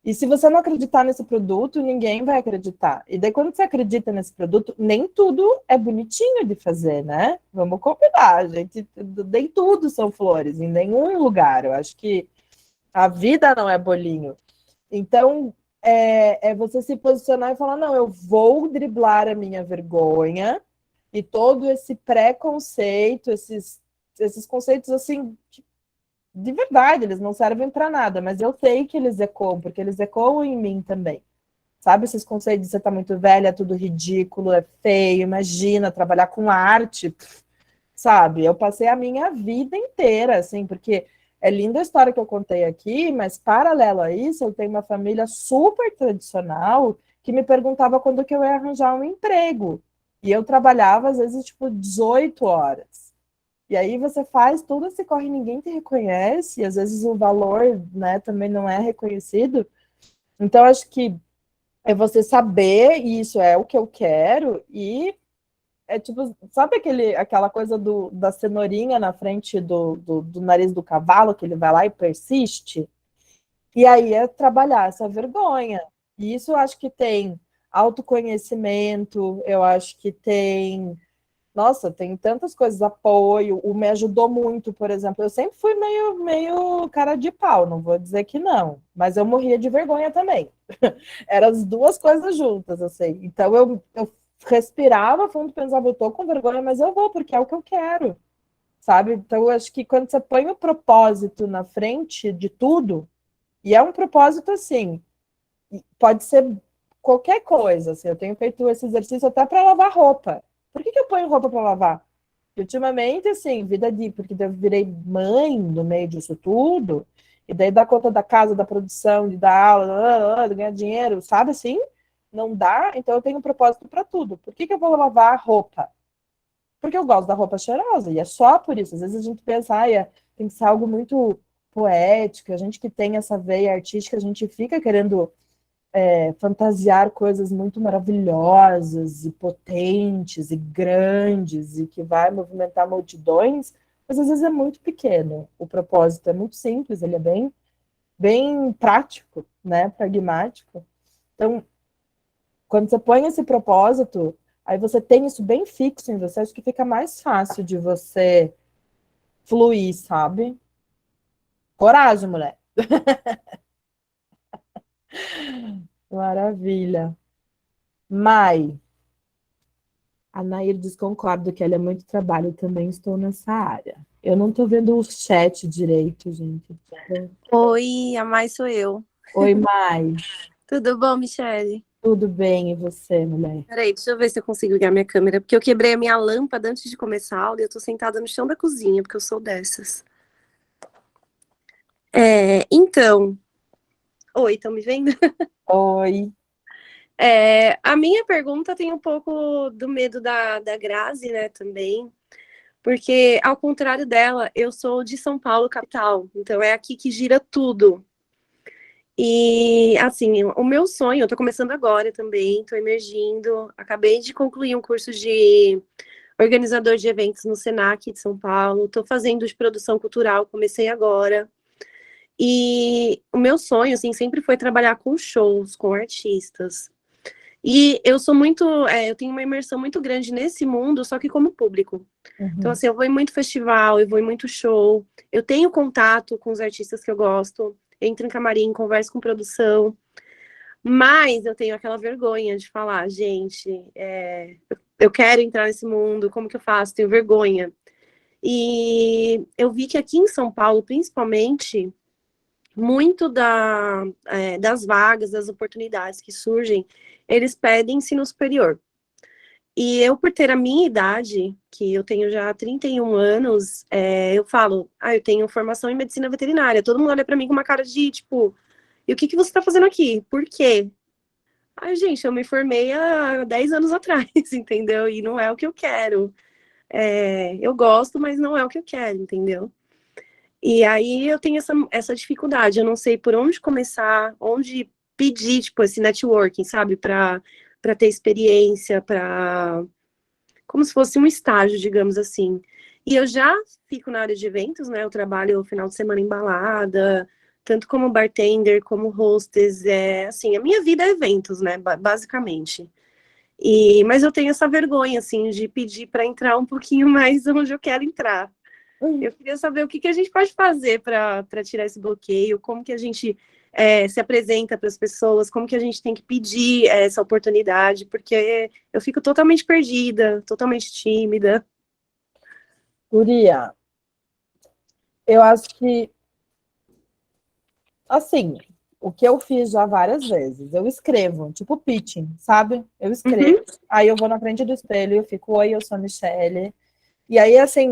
E se você não acreditar nesse produto, ninguém vai acreditar. E daí, quando você acredita nesse produto, nem tudo é bonitinho de fazer, né? Vamos combinar, gente. Nem tudo são flores, em nenhum lugar. Eu acho que a vida não é bolinho. Então, é você se posicionar e falar: não, eu vou driblar a minha vergonha e todo esse preconceito, esses conceitos assim de verdade, eles não servem para nada, mas eu sei que eles ecoam, porque eles ecoam em mim também. Sabe esses conceitos de você tá muito velha, é tudo ridículo, é feio, imagina trabalhar com arte, sabe? Eu passei a minha vida inteira, assim, porque é linda a história que eu contei aqui, mas paralelo a isso, eu tenho uma família super tradicional que me perguntava quando que eu ia arranjar um emprego. E eu trabalhava, às vezes, tipo, 18 horas. E aí você faz todo esse corre, ninguém te reconhece, e às vezes o valor, né, também não é reconhecido. Então, acho que é você saber, e isso é o que eu quero, e é tipo, sabe aquela coisa da cenourinha na frente do nariz do cavalo, que ele vai lá e persiste? E aí é trabalhar essa vergonha. E isso eu acho que tem autoconhecimento, eu acho que tem. Nossa, tem tantas coisas, apoio, o me ajudou muito, por exemplo. Eu sempre fui meio cara de pau, não vou dizer que não, mas eu morria de vergonha também. Eram as duas coisas juntas, assim. Então eu respirava fundo, pensava, eu tô com vergonha, mas eu vou, porque é o que eu quero, sabe? Então eu acho que quando você põe o propósito na frente de tudo, e é um propósito assim, pode ser qualquer coisa, assim, eu tenho feito esse exercício até para lavar roupa. Por que eu ponho roupa para lavar? Ultimamente, assim, porque eu virei mãe no meio disso tudo, e daí dá conta da casa, da produção, de dar aula, de ganhar dinheiro, sabe assim? Não dá, então eu tenho um propósito para tudo. Por que eu vou lavar roupa? Porque eu gosto da roupa cheirosa, e é só por isso. Às vezes a gente pensa, tem que ser algo muito poético, a gente que tem essa veia artística, a gente fica querendo fantasiar coisas muito maravilhosas e potentes e grandes e que vai movimentar multidões, mas às vezes é muito pequeno. O propósito é muito simples, ele é bem prático, né, pragmático. Então, quando você põe esse propósito, aí você tem isso bem fixo em você, acho que fica mais fácil de você fluir, sabe? Coragem, mulher. Maravilha. Mai, a Nair diz, concordo que ela é muito trabalho, também estou nessa área. Eu não estou vendo o chat direito, gente. Oi, a mais sou eu. Oi, Mai. Tudo bom, Michele? Tudo bem, e você, mulher? Peraí, deixa eu ver se eu consigo ligar minha câmera, porque eu quebrei a minha lâmpada antes de começar a aula e eu tô sentada no chão da cozinha, porque eu sou dessas. Então, oi, estão me vendo? Oi. A minha pergunta tem um pouco do medo da Grazi, né, também, porque, ao contrário dela, eu sou de São Paulo, capital, então é aqui que gira tudo. E, assim, o meu sonho, eu tô começando agora também, tô emergindo, acabei de concluir um curso de organizador de eventos no Senac de São Paulo, tô fazendo de produção cultural, comecei agora. E o meu sonho, assim, sempre foi trabalhar com shows, com artistas. E eu sou muito, eu tenho uma imersão muito grande nesse mundo, só que como público. Então, assim, eu vou em muito festival, eu vou em muito show, eu tenho contato com os artistas que eu gosto, entro em camarim, converso com produção, mas eu tenho aquela vergonha de falar, gente, eu quero entrar nesse mundo, como que eu faço? Tenho vergonha. E eu vi que aqui em São Paulo, principalmente, muito das vagas, das oportunidades que surgem, eles pedem ensino superior. E eu, por ter a minha idade, que eu tenho já 31 anos, eu falo, eu tenho formação em medicina veterinária. Todo mundo olha para mim com uma cara de, tipo, e o que que você está fazendo aqui? Por quê? Ai, gente, eu me formei há 10 anos atrás, entendeu? E não é o que eu quero. Eu gosto, mas não é o que eu quero, entendeu? E aí eu tenho essa dificuldade, eu não sei por onde começar, onde pedir, tipo, esse networking, sabe? Para ter experiência, como se fosse um estágio, digamos assim. E eu já fico na área de eventos, né? Eu trabalho final de semana em balada, tanto como bartender, como hostess, assim, a minha vida é eventos, né? Basicamente. Mas eu tenho essa vergonha, assim, de pedir para entrar um pouquinho mais onde eu quero entrar. Eu queria saber o que que a gente pode fazer para tirar esse bloqueio, como que a gente se apresenta para as pessoas, como que a gente tem que pedir essa oportunidade, porque eu fico totalmente perdida, totalmente tímida. Guria, eu acho que, assim, o que eu fiz já várias vezes, eu escrevo, tipo pitching, sabe? Eu escrevo, aí eu vou na frente do espelho e eu fico, oi, eu sou a Michele. E aí, assim,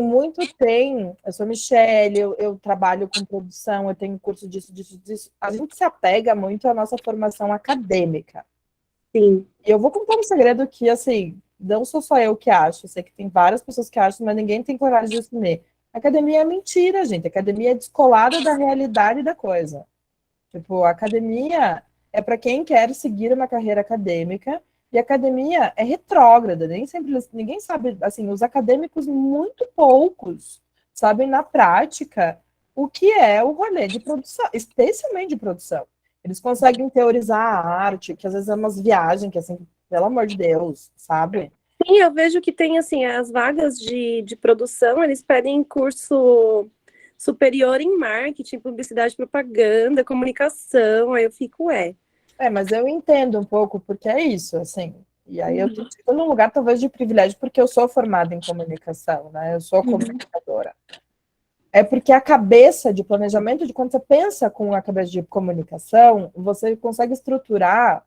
eu sou Michele, eu trabalho com produção, eu tenho curso disso, disso, disso. A gente se apega muito à nossa formação acadêmica. Sim. E eu vou contar um segredo que, assim, não sou só eu que acho, eu sei que tem várias pessoas que acham, mas ninguém tem coragem de assumir. Academia é mentira, gente. Academia é descolada da realidade da coisa. Tipo, a academia é para quem quer seguir uma carreira acadêmica, e a academia é retrógrada, nem sempre ninguém sabe, assim, os acadêmicos muito poucos sabem na prática o que é o rolê de produção, especialmente de produção. Eles conseguem teorizar a arte, que às vezes é umas viagens que, assim, pelo amor de Deus, sabe? Sim, eu vejo que tem, assim, as vagas de produção, eles pedem curso superior em marketing, publicidade, propaganda, comunicação, aí eu fico, Mas eu entendo um pouco, porque é isso, assim. E aí eu estou num lugar talvez de privilégio, porque eu sou formada em comunicação, né? Eu sou comunicadora. É porque a cabeça de planejamento, de quando você pensa com a cabeça de comunicação, você consegue estruturar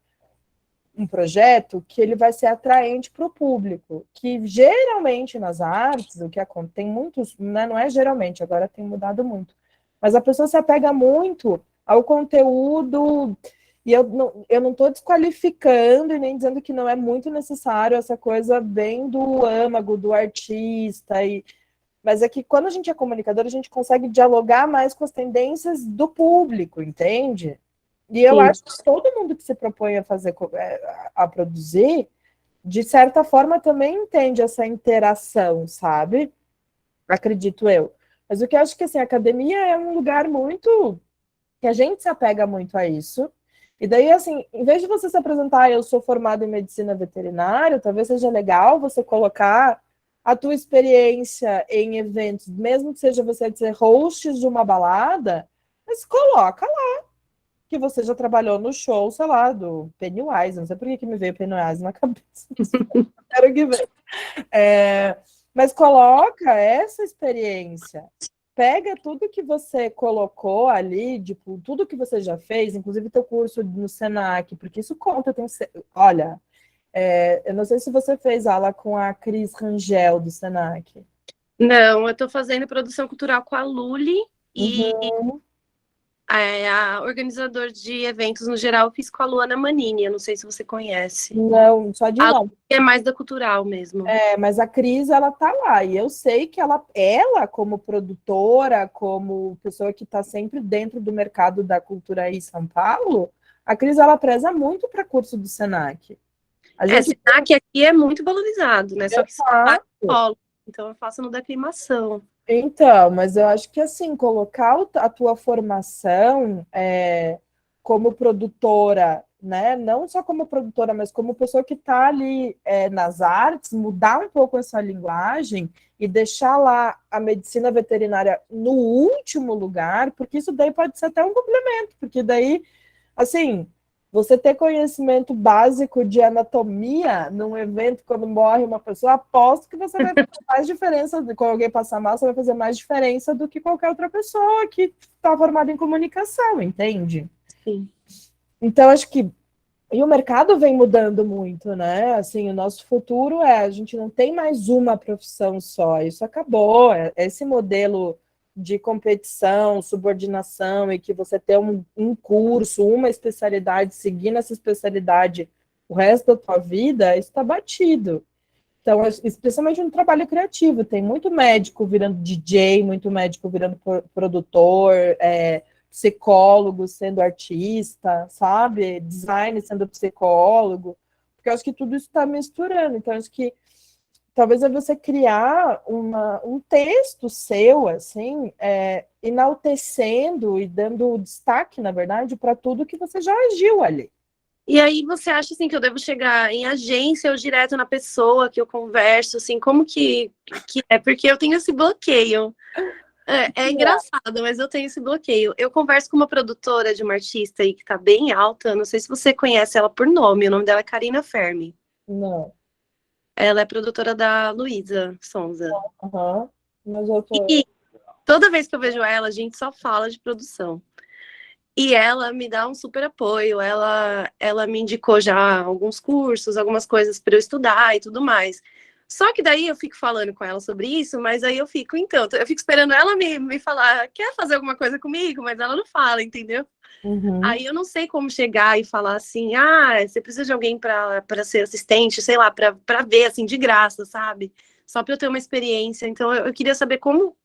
um projeto que ele vai ser atraente para o público, que geralmente nas artes, o que acontece, tem muitos, né, não é geralmente, agora tem mudado muito, mas a pessoa se apega muito ao conteúdo, e eu não estou desqualificando e nem dizendo que não é muito necessário essa coisa bem do âmago, do artista, mas é que quando a gente é comunicador, a gente consegue dialogar mais com as tendências do público, entende? E eu acho que todo mundo que se propõe a fazer, a produzir, de certa forma também entende essa interação, sabe? Acredito eu. Mas o que eu acho que assim, a academia é um lugar muito que a gente se apega muito a isso. E daí, assim, em vez de você se apresentar, eu sou formada em medicina veterinária, talvez seja legal você colocar a tua experiência em eventos, mesmo que seja você ser host de uma balada, mas coloca lá. que você já trabalhou no show, sei lá, do Pennywise. Não sei por que me veio Pennywise na cabeça. Quero que venha. Mas coloca essa experiência. Pega tudo que você colocou ali, tipo, tudo que você já fez, inclusive teu curso no Senac, porque isso conta. Olha, eu não sei se você fez aula com a Cris Rangel, do Senac. Não, eu estou fazendo produção cultural com a Luli e a organizador de eventos no geral eu fiz com a Luana Manini, eu não sei se você conhece. Não, só de A nome. Luli é mais da cultural mesmo. Mas a Cris, ela tá lá, e eu sei que ela como produtora, como pessoa que está sempre dentro do mercado da cultura aí em São Paulo, a Cris, ela preza muito para curso do Senac. Senac aqui é muito valorizado, né? Só que só Exato. polo, então eu faço no da aclimação. Então, mas eu acho que assim, colocar a tua formação como produtora, né? Não só como produtora, mas como pessoa que está ali nas artes, mudar um pouco essa linguagem e deixar lá a medicina veterinária no último lugar, porque isso daí pode ser até um complemento, porque daí, assim, você ter conhecimento básico de anatomia num evento quando morre uma pessoa, aposto que você vai fazer mais diferença, quando alguém passar mal, você vai fazer mais diferença do que qualquer outra pessoa que está formada em comunicação, entende? Sim. Então, acho que e o mercado vem mudando muito, né? Assim, o nosso futuro a gente não tem mais uma profissão só, isso acabou. Esse modelo de competição, subordinação, e que você tem um curso, uma especialidade, seguindo essa especialidade o resto da tua vida, isso está batido. Então, especialmente no trabalho criativo, tem muito médico virando DJ, muito médico virando produtor, psicólogo sendo artista, sabe? Design sendo psicólogo, porque eu acho que tudo isso está misturando. Então, acho que talvez é você criar um texto seu, assim, enaltecendo e dando destaque, na verdade, para tudo que você já agiu ali. E aí você acha assim que eu devo chegar em agência ou direto na pessoa que eu converso, assim, como que é? Porque eu tenho esse bloqueio. É engraçado, mas eu tenho esse bloqueio. Eu converso com uma produtora de uma artista aí que tá bem alta, não sei se você conhece ela por nome, o nome dela é Karina Fermi. Não. Ela é produtora da Luísa Sonza. Uhum. Mas eu tô... E toda vez que eu vejo ela, a gente só fala de produção. E ela me dá um super apoio, ela me indicou já alguns cursos, algumas coisas para eu estudar e tudo mais. Só que daí eu fico falando com ela sobre isso, mas aí eu fico esperando ela me falar, quer fazer alguma coisa comigo? Mas ela não fala, entendeu? Uhum. Aí eu não sei como chegar e falar assim, você precisa de alguém para ser assistente, sei lá, para ver, assim, de graça, sabe? Só para eu ter uma experiência. Então eu queria saber como,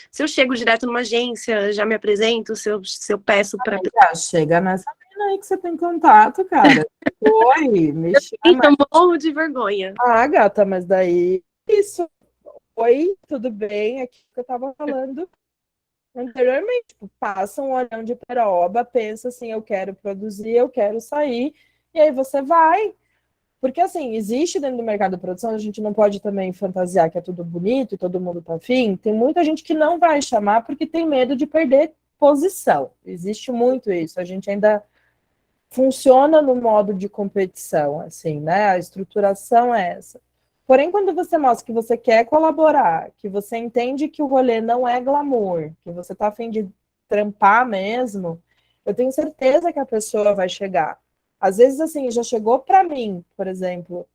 se eu chego direto numa agência, já me apresento, se eu peço para... Chega nessa mina aí que você tem contato, cara. Oi, me chama. Eu morro de vergonha. Gata, mas daí isso. Oi, tudo bem? Aqui que eu tava falando anteriormente. Tipo, passa um olhão de peroba, pensa assim, eu quero produzir, eu quero sair, e aí você vai. Porque, assim, existe dentro do mercado de produção, a gente não pode também fantasiar que é tudo bonito e todo mundo tá afim. Tem muita gente que não vai chamar porque tem medo de perder posição. Existe muito isso. A gente ainda funciona no modo de competição, assim, né? A estruturação é essa. Porém, quando você mostra que você quer colaborar, que você entende que o rolê não é glamour, que você tá a fim de trampar mesmo, eu tenho certeza que a pessoa vai chegar. Às vezes, assim, já chegou para mim, por exemplo,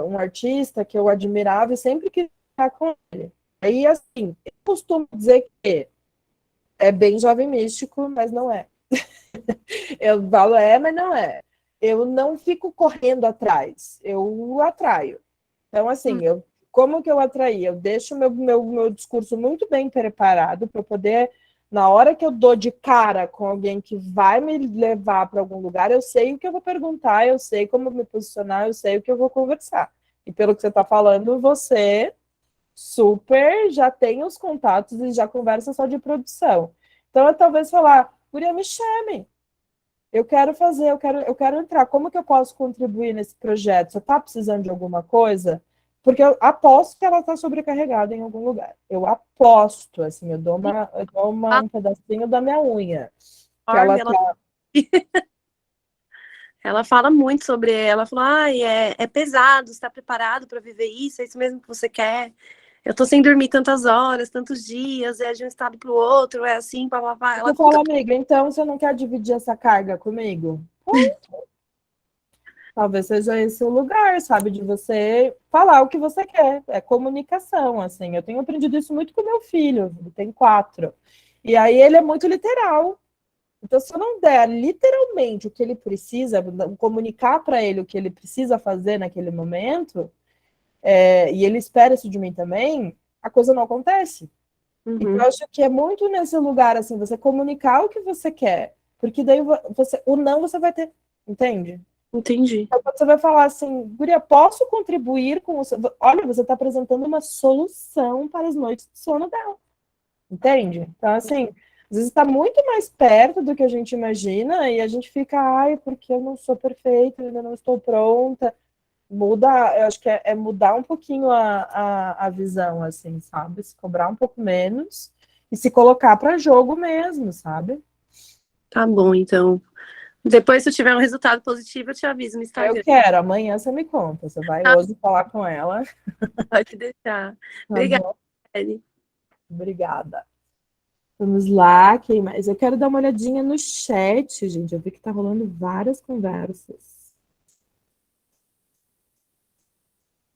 um artista que eu admirava e sempre queria estar com ele. Aí, assim, eu costumo dizer que é bem jovem místico, mas não é. Eu falo mas não é. Eu não fico correndo atrás, eu atraio. Então, assim, como que eu atraí? Eu deixo meu discurso muito bem preparado para poder, na hora que eu dou de cara com alguém que vai me levar para algum lugar, eu sei o que eu vou perguntar, eu sei como me posicionar, eu sei o que eu vou conversar. E pelo que você está falando, você super já tem os contatos e já conversa só de produção. Então, eu talvez falar, Guria, me chame. Eu quero fazer, eu quero entrar. Como que eu posso contribuir nesse projeto? Você está precisando de alguma coisa? Porque eu aposto que ela está sobrecarregada em algum lugar. Eu aposto, assim, eu dou um pedacinho da minha unha. Que ela tá... Ela fala muito sobre ela. Falou, ai, é pesado, você está preparado para viver isso? É isso mesmo que você quer? Eu tô sem dormir tantas horas, tantos dias, é de um estado para o outro, é assim, papapá. Ela Eu conta. falo, amiga, então você não quer dividir essa carga comigo? Talvez seja esse o lugar, sabe, de você falar o que você quer. É comunicação, assim. Eu tenho aprendido isso muito com meu filho, ele tem 4. E aí ele é muito literal. Então, se eu não der literalmente o que ele precisa, comunicar para ele o que ele precisa fazer naquele momento, e ele espera isso de mim também, a coisa não acontece. Então, eu acho que é muito nesse lugar, assim, você comunicar o que você quer, porque daí o não você vai ter, entende? Entendi. Então, quando você vai falar assim, Guria, posso contribuir com o seu... Olha, você está apresentando uma solução para as noites de sono dela, entende? Então, assim, às vezes está muito mais perto do que a gente imagina e a gente fica, ai, porque eu não sou perfeita, eu ainda não estou pronta. Muda, eu acho que é mudar um pouquinho a visão, assim, sabe? Se cobrar um pouco menos e se colocar para jogo mesmo, sabe? Tá bom, então. Depois, se eu tiver um resultado positivo, eu te aviso no Eu Instagram. quero, amanhã você me conta. Você vai Tá, hoje falar com ela. pode deixar. Tá Obrigada, bom? Kelly. Obrigada. Vamos lá, quem mais? Eu quero dar uma olhadinha no chat, gente. Eu vi que tá rolando várias conversas.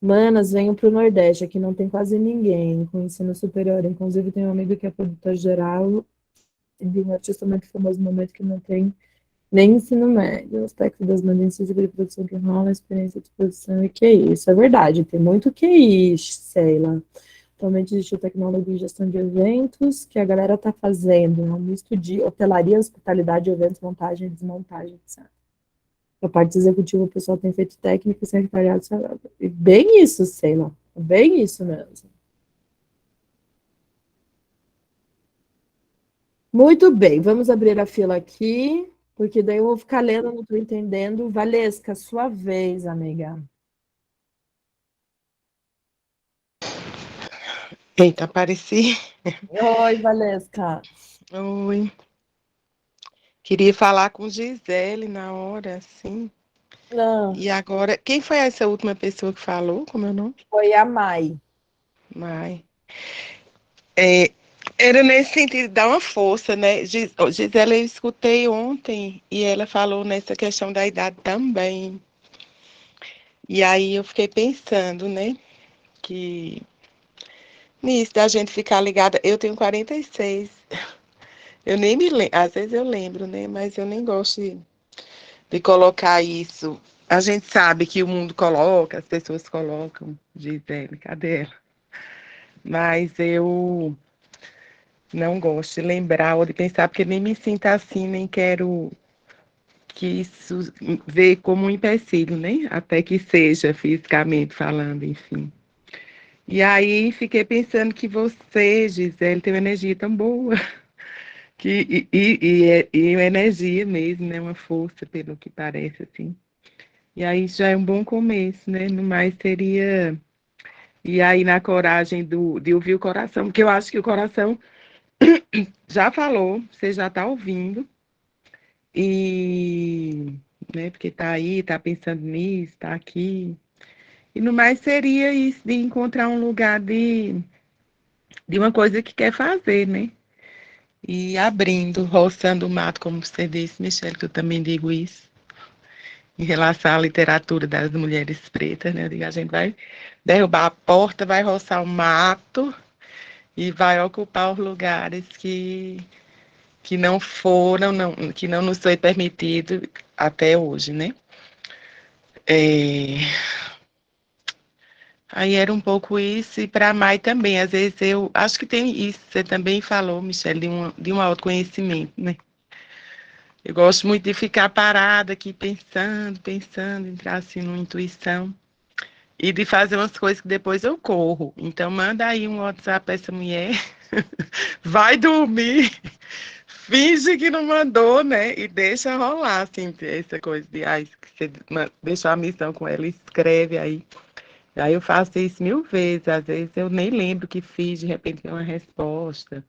Manas, venham para o Nordeste, aqui não tem quase ninguém com ensino superior. Inclusive, tem um amigo que é produtor geral e de um artista muito famoso no momento que não tem nem ensino médio. O aspecto das mandências de produção que rola, a experiência de produção e QI. Isso é verdade, tem muito QI, sei lá. Atualmente existe a tecnologia de gestão de eventos, que a galera está fazendo, é um misto de hotelaria, hospitalidade, eventos, montagem e desmontagem, etc. A parte executiva, o pessoal tem feito técnico e secretariado, e bem isso, sei lá, bem isso mesmo. Muito bem, vamos abrir a fila aqui, porque daí eu vou ficar lendo, não estou entendendo. Valesca, sua vez, amiga. Eita, apareci. Oi, Valesca. Oi. Queria falar com Gisele na hora, sim. Não, E agora, quem foi essa última pessoa que falou? Como é o nome? foi a Mai. Mai. Era nesse sentido, dar uma força, né? Gisele, eu escutei ontem e ela falou nessa questão da idade também. E aí eu fiquei pensando, né? Que nisso da gente ficar ligada. Eu tenho 46. Eu nem me lembro, às vezes eu lembro, né? Mas eu nem gosto de colocar isso. A gente sabe que o mundo coloca, as pessoas colocam, Gisele, cadê ela? Mas eu não gosto de lembrar ou de pensar, porque nem me sinto assim, nem quero que isso veja como um empecilho, né? Até que seja fisicamente falando, enfim. E aí fiquei pensando que você, Gisele, tem uma energia tão boa, e uma energia mesmo, né? Uma força, pelo que parece, assim. E aí já é um bom começo, né? No mais seria. E aí na coragem de ouvir o coração, porque eu acho que o coração já falou, você já está ouvindo, e né, porque está aí, está pensando nisso, está aqui. E no mais seria isso, de encontrar um lugar de uma coisa que quer fazer, né? E abrindo, roçando o mato, como você disse, Michele, que eu também digo isso. Em relação à literatura das mulheres pretas, né? Eu digo, a gente vai derrubar a porta, vai roçar o mato e vai ocupar os lugares que não foram, que não nos foi permitido até hoje, né? Aí era um pouco isso, e para a Mai também, às vezes eu acho que tem isso, você também falou, Michele, de um autoconhecimento, né? Eu gosto muito de ficar parada aqui pensando, entrar assim numa intuição. E de fazer umas coisas que depois eu corro. Então, manda aí um WhatsApp para essa mulher. Vai dormir. Finge que não mandou, né? E deixa rolar, assim, essa coisa de, ai, que você deixou a missão com ela, escreve aí. Aí eu faço isso 1000 vezes. Às vezes eu nem lembro que fiz, de repente tem uma resposta.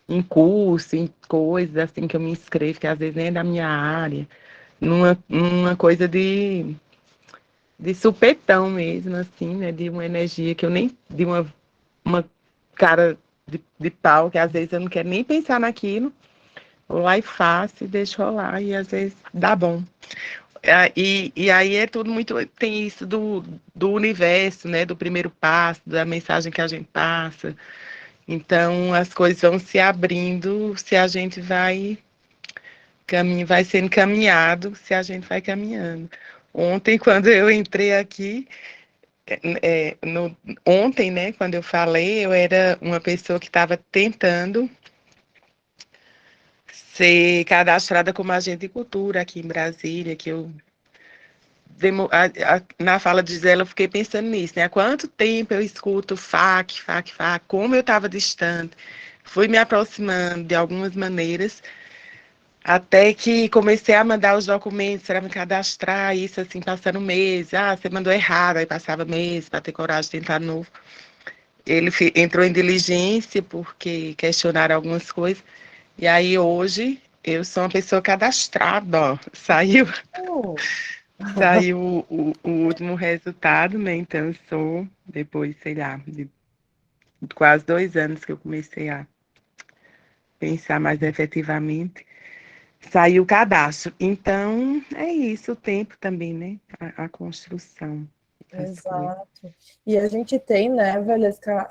em curso, em coisas assim que eu me inscrevo, que às vezes nem é da minha área, numa coisa de supetão mesmo, assim, né? De uma energia que eu nem. De uma cara de pau, que às vezes eu não quero nem pensar naquilo. Vou lá e faço e deixo rolar, e às vezes dá bom. E aí é tudo muito. Tem isso do universo, né? Do primeiro passo, da mensagem que a gente passa. Então as coisas vão se abrindo se a gente vai sendo caminhado, se a gente vai caminhando. Ontem, quando eu entrei aqui, ontem, né, quando eu falei, eu era uma pessoa que estava tentando ser cadastrada como agente de cultura aqui em Brasília, que eu na fala de Gisela, eu fiquei pensando nisso, né? Há quanto tempo eu escuto FAC, FAC, FAC, como eu estava distante, fui me aproximando de algumas maneiras, até que comecei a mandar os documentos para me cadastrar, isso assim, passando meses. Ah, você mandou errado, aí passava meses para ter coragem de tentar de novo. Ele entrou em diligência porque questionaram algumas coisas. E aí hoje eu sou uma pessoa cadastrada, ó. Oh, Saiu o último resultado, né? Então eu sou, depois, sei lá, de quase 2 anos que eu comecei a pensar mais efetivamente, saiu o cadastro. Então é isso, o tempo também, né? A construção das coisas. exato. E a gente tem, né, Valesca,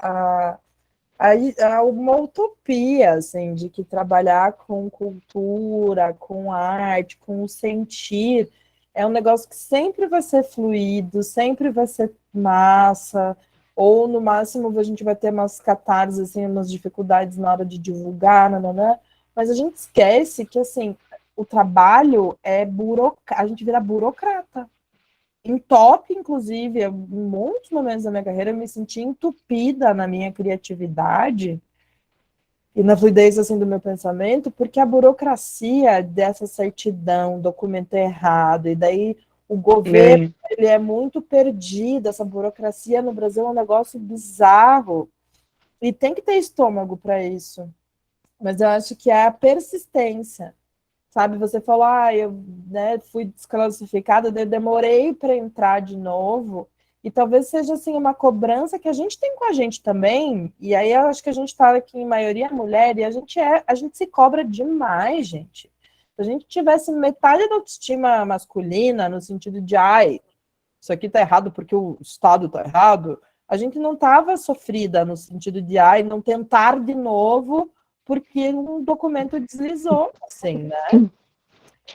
há uma utopia, assim, de que trabalhar com cultura, com arte, com o sentir, é um negócio que sempre vai ser fluido, sempre vai ser massa, ou no máximo a gente vai ter umas catarses, assim, umas dificuldades na hora de divulgar, nananã, mas a gente esquece que, assim, o trabalho é a gente vira burocrata. Em top, inclusive, em muitos momentos da minha carreira, eu me senti entupida na minha criatividade e na fluidez assim, do meu pensamento, porque a burocracia dessa certidão, documento errado, e daí o governo É, ele é muito perdido, essa burocracia no Brasil é um negócio bizarro, e tem que ter estômago para isso. Mas eu acho que é a persistência. Sabe, você falou, eu, né, fui desclassificada, eu demorei para entrar de novo, e talvez seja assim uma cobrança que a gente tem com a gente também, e aí eu acho que a gente está aqui em maioria mulher, e a gente se cobra demais, gente. Se a gente tivesse metade da autoestima masculina, no sentido de, isso aqui tá errado porque o Estado tá errado, a gente não tava sofrida no sentido de, não tentar de novo porque um documento deslizou, assim, né?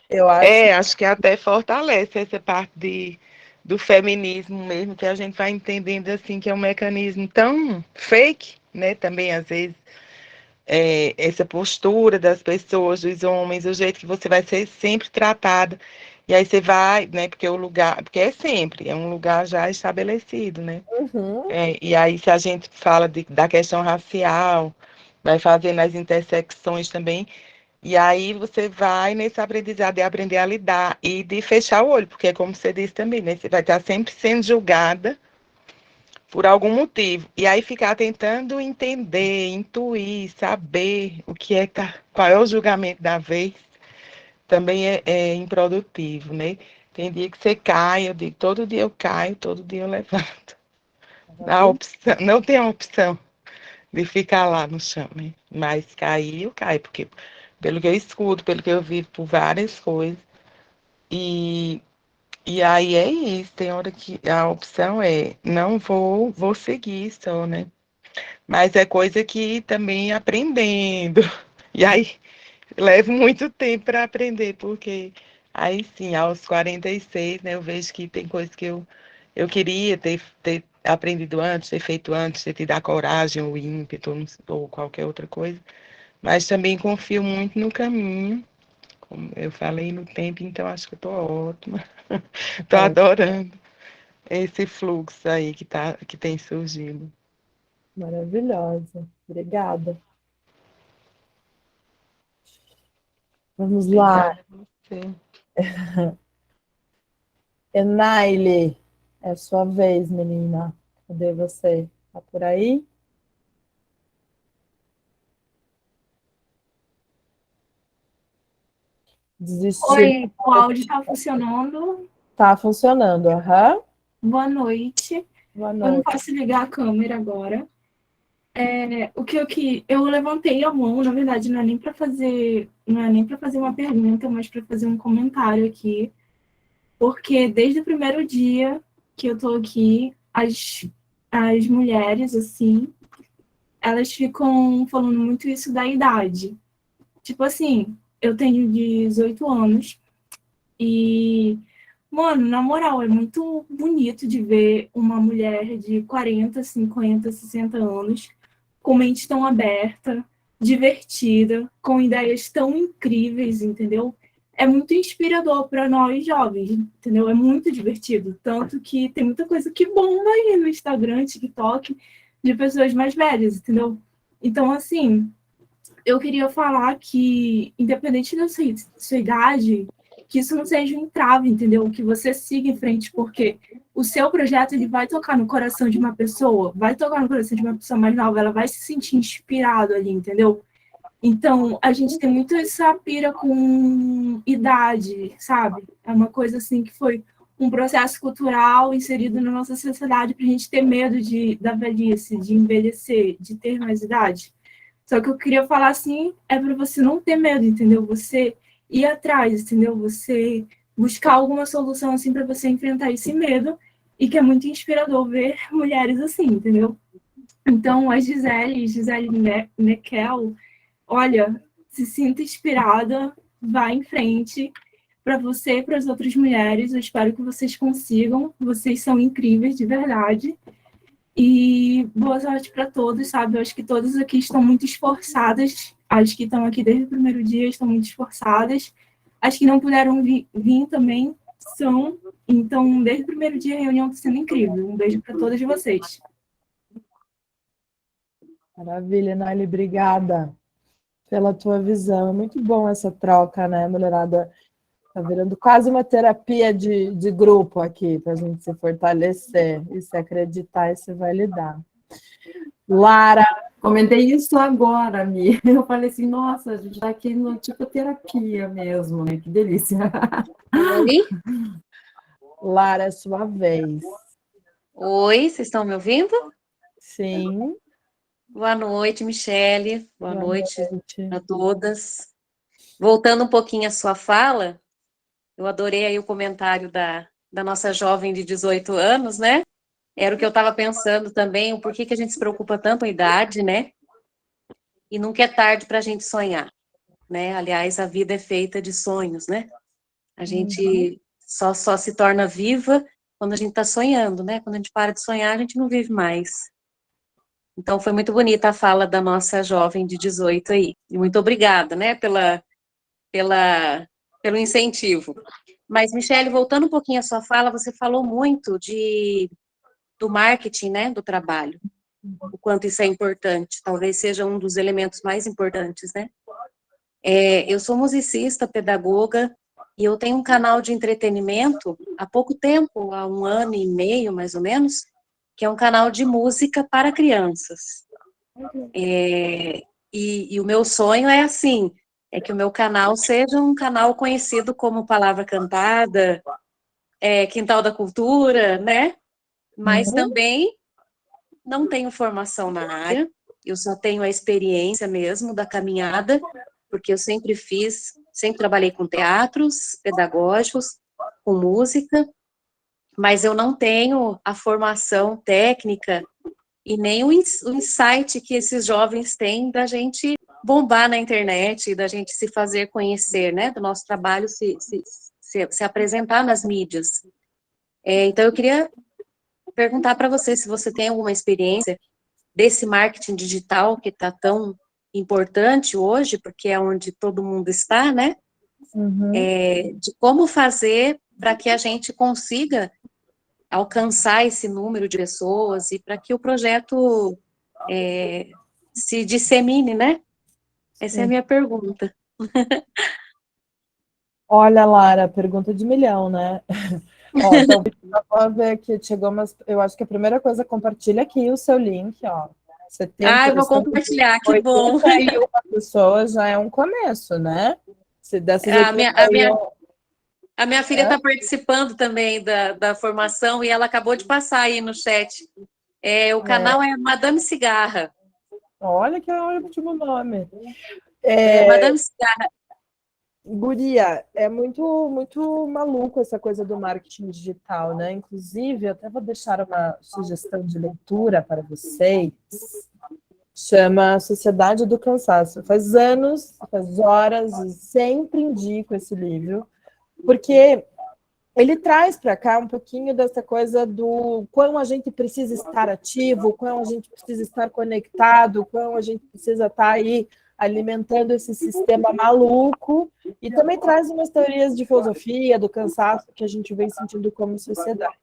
Eu acho. acho que até fortalece essa parte do feminismo mesmo, que a gente vai entendendo assim que é um mecanismo tão fake, né? Também às vezes essa postura das pessoas, dos homens, o jeito que você vai ser sempre tratada. E aí você vai, né? Porque o lugar, porque é um lugar já estabelecido, né? Uhum, E aí, se a gente fala da questão racial, vai fazendo as intersecções também, e aí você vai nesse aprendizado de aprender a lidar e de fechar o olho, porque como você disse também, né? Você vai estar sempre sendo julgada por algum motivo. E aí ficar tentando entender, intuir, saber o que qual é o julgamento da vez, também é improdutivo, né? Tem dia que você cai, eu digo, todo dia eu caio, todo dia eu levanto. Não tem a opção de ficar lá no chão, né? Mas cair, eu caio, porque pelo que eu escuto, pelo que eu vivo por várias coisas, e, e aí é isso, tem hora que a opção é, não vou seguir só, né? Mas é coisa que também aprendendo. E aí levo muito tempo para aprender, porque aí sim, aos 46, né, eu vejo que tem coisas que eu queria ter aprendido antes, ter feito antes, ter tido a coragem, o ímpeto, ou qualquer outra coisa. Mas também confio muito no caminho. Como eu falei no tempo, então acho que eu estou ótima. Estou é, adorando esse fluxo aí que tem surgido. maravilhosa. Obrigada. Vamos lá. Obrigada a você. Enaile, é sua vez, menina. Cadê você? Tá por aí? Desistir. Oi, o áudio está funcionando? Tá funcionando, aham. Boa noite. Boa Eu não noite. posso ligar a câmera agora. Eu levantei a mão, na verdade, não é nem para fazer uma pergunta, mas para fazer um comentário aqui, porque desde o primeiro dia que eu tô aqui, as mulheres, assim, elas ficam falando muito isso da idade. Tipo assim, eu tenho 18 anos e, mano, na moral, é muito bonito de ver uma mulher de 40, 50, 60 anos com mente tão aberta, divertida, com ideias tão incríveis, entendeu? É muito inspirador para nós jovens, entendeu? É muito divertido. Tanto que tem muita coisa que bomba aí no Instagram, TikTok, de pessoas mais velhas, entendeu? Então, assim, eu queria falar que, independente da sua idade, que isso não seja um entrave, entendeu? Que você siga em frente, porque o seu projeto ele vai tocar no coração de uma pessoa, vai tocar no coração de uma pessoa mais nova, ela vai se sentir inspirado ali, entendeu? Então, a gente tem muito essa pira com idade, sabe? É uma coisa assim que foi um processo cultural inserido na nossa sociedade para a gente ter medo da velhice, de envelhecer, de ter mais idade. Só que eu queria falar assim, é para você não ter medo, entendeu? Você ir atrás, entendeu? Você buscar alguma solução assim para você enfrentar esse medo e que é muito inspirador ver mulheres assim, entendeu? Então, a Gisele Nekel, olha, se sinta inspirada, vá em frente para você e para as outras mulheres. Eu espero que vocês consigam. Vocês são incríveis, de verdade. E boa sorte para todos, sabe? Eu acho que todas aqui estão muito esforçadas. As que estão aqui desde o primeiro dia estão muito esforçadas. As que não puderam vir também são. Então, desde o primeiro dia, a reunião está sendo incrível. Um beijo para todas vocês. Maravilha, Naili, obrigada pela tua visão. É muito bom essa troca, né, mulherada? Tá virando quase uma terapia de grupo aqui, para a gente se fortalecer e se acreditar e se validar. Lara. Comentei isso agora, Mi. Eu falei assim, nossa, a gente está aqui no tipo terapia mesmo, né? Que delícia. Oi? Lara, é sua vez. Oi, vocês estão me ouvindo? Sim. Boa noite, Michele. Boa noite noite a todas. Voltando um pouquinho à sua fala, eu adorei aí o comentário da nossa jovem de 18 anos, né? Era o que eu estava pensando também, o porquê que a gente se preocupa tanto com a idade, né? E nunca é tarde para a gente sonhar, né? Aliás, a vida é feita de sonhos, né? A gente só se torna viva quando a gente está sonhando, né? Quando a gente para de sonhar, a gente não vive mais. Então, foi muito bonita a fala da nossa jovem de 18 aí. E muito obrigada, né, pelo incentivo. Mas, Michele, voltando um pouquinho à sua fala, você falou muito do marketing, né, do trabalho. O quanto isso é importante. Talvez seja um dos elementos mais importantes, né? Eu sou musicista, pedagoga, e eu tenho um canal de entretenimento há pouco tempo, há 1 ano e meio, mais ou menos, que é um canal de música para crianças. E o meu sonho é assim, é que o meu canal seja um canal conhecido como Palavra Cantada, Quintal da Cultura, né? Mas também não tenho formação na área, eu só tenho a experiência mesmo da caminhada, porque eu sempre trabalhei com teatros pedagógicos, com música, mas eu não tenho a formação técnica e nem o insight que esses jovens têm da gente bombar na internet, da gente se fazer conhecer, né, do nosso trabalho se apresentar nas mídias. Então, eu queria perguntar para você se você tem alguma experiência desse marketing digital que está tão importante hoje, porque é onde todo mundo está, né, de como fazer para que a gente consiga alcançar esse número de pessoas e para que o projeto se dissemine, né? Essa é a minha pergunta. Olha, Lara, pergunta de milhão, né? Ó, então, vou ver aqui, chegou eu acho que a primeira coisa, compartilha aqui o seu link, ó. Eu vou compartilhar, que bom. 81 pessoas já é um começo, né? Dessas A minha, a minha, 81. a minha filha está participando também da formação e ela acabou de passar aí no chat. O canal é Madame Cigarra. Olha que ótimo nome. Madame Cigarra. Guria, é muito, muito maluco essa coisa do marketing digital, né? Inclusive, eu até vou deixar uma sugestão de leitura para vocês. Chama Sociedade do Cansaço. Faz anos, faz horas, e sempre indico esse livro, porque ele traz para cá um pouquinho dessa coisa do quão a gente precisa estar ativo, quão a gente precisa estar conectado, quão a gente precisa estar aí alimentando esse sistema maluco, e também traz umas teorias de filosofia, do cansaço que a gente vem sentindo como sociedade.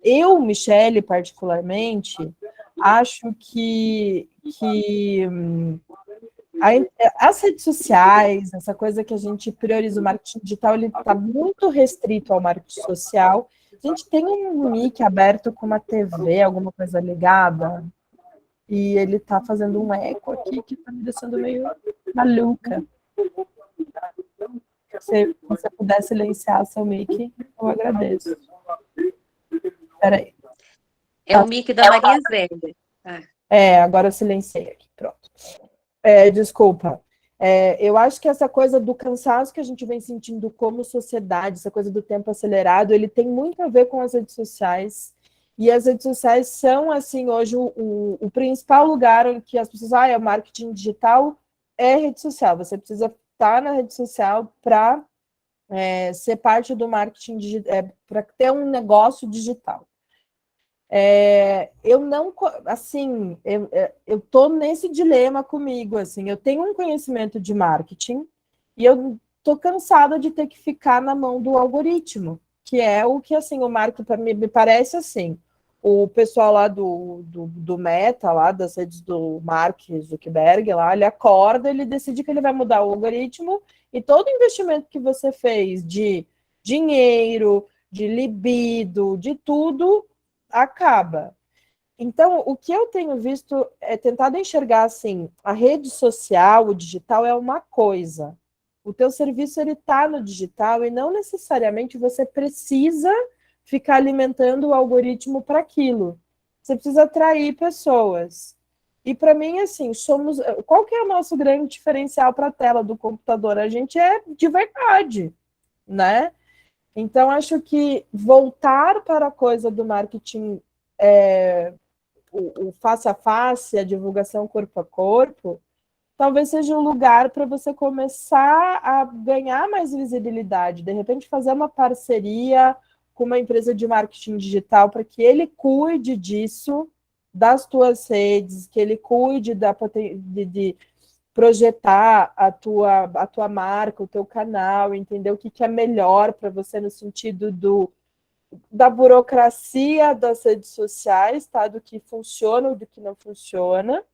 Eu, Michele, particularmente, acho que as redes sociais, essa coisa que a gente prioriza o marketing digital, ele está muito restrito ao marketing social. A gente tem um mic aberto com uma TV, alguma coisa ligada, e ele está fazendo um eco aqui que está me deixando meio maluca. Se você puder silenciar seu mic, eu agradeço. Espera aí. É o mic da Maria Zélia. Agora eu silenciei aqui, pronto. Desculpa. Eu acho que essa coisa do cansaço que a gente vem sentindo como sociedade, essa coisa do tempo acelerado, ele tem muito a ver com as redes sociais. E as redes sociais são, assim, hoje o principal lugar em que as pessoas... o marketing digital é rede social. Você precisa estar na rede social para ser parte do marketing digital, para ter um negócio digital. Eu não, assim, eu tô nesse dilema comigo, assim, eu tenho um conhecimento de marketing e eu tô cansada de ter que ficar na mão do algoritmo, que é o que, assim, o marketing me parece assim, o pessoal lá do Meta, lá das redes do Mark Zuckerberg, lá, ele acorda, ele decide que ele vai mudar o algoritmo e todo investimento que você fez de dinheiro, de libido, de tudo, acaba. Então, o que eu tenho visto é tentado enxergar assim, a rede social, o digital é uma coisa. O teu serviço ele está no digital e não necessariamente você precisa ficar alimentando o algoritmo para aquilo. Você precisa atrair pessoas. E para mim, assim, qual que é o nosso grande diferencial para a tela do computador? A gente é de verdade, né? Então, acho que voltar para a coisa do marketing, o face a face, a divulgação corpo a corpo, talvez seja um lugar para você começar a ganhar mais visibilidade, de repente fazer uma parceria com uma empresa de marketing digital para que ele cuide disso, das tuas redes, que ele cuide de projetar a tua marca, o teu canal, entender o que é melhor para você no sentido da burocracia das redes sociais, tá? Do que funciona, do que não funciona,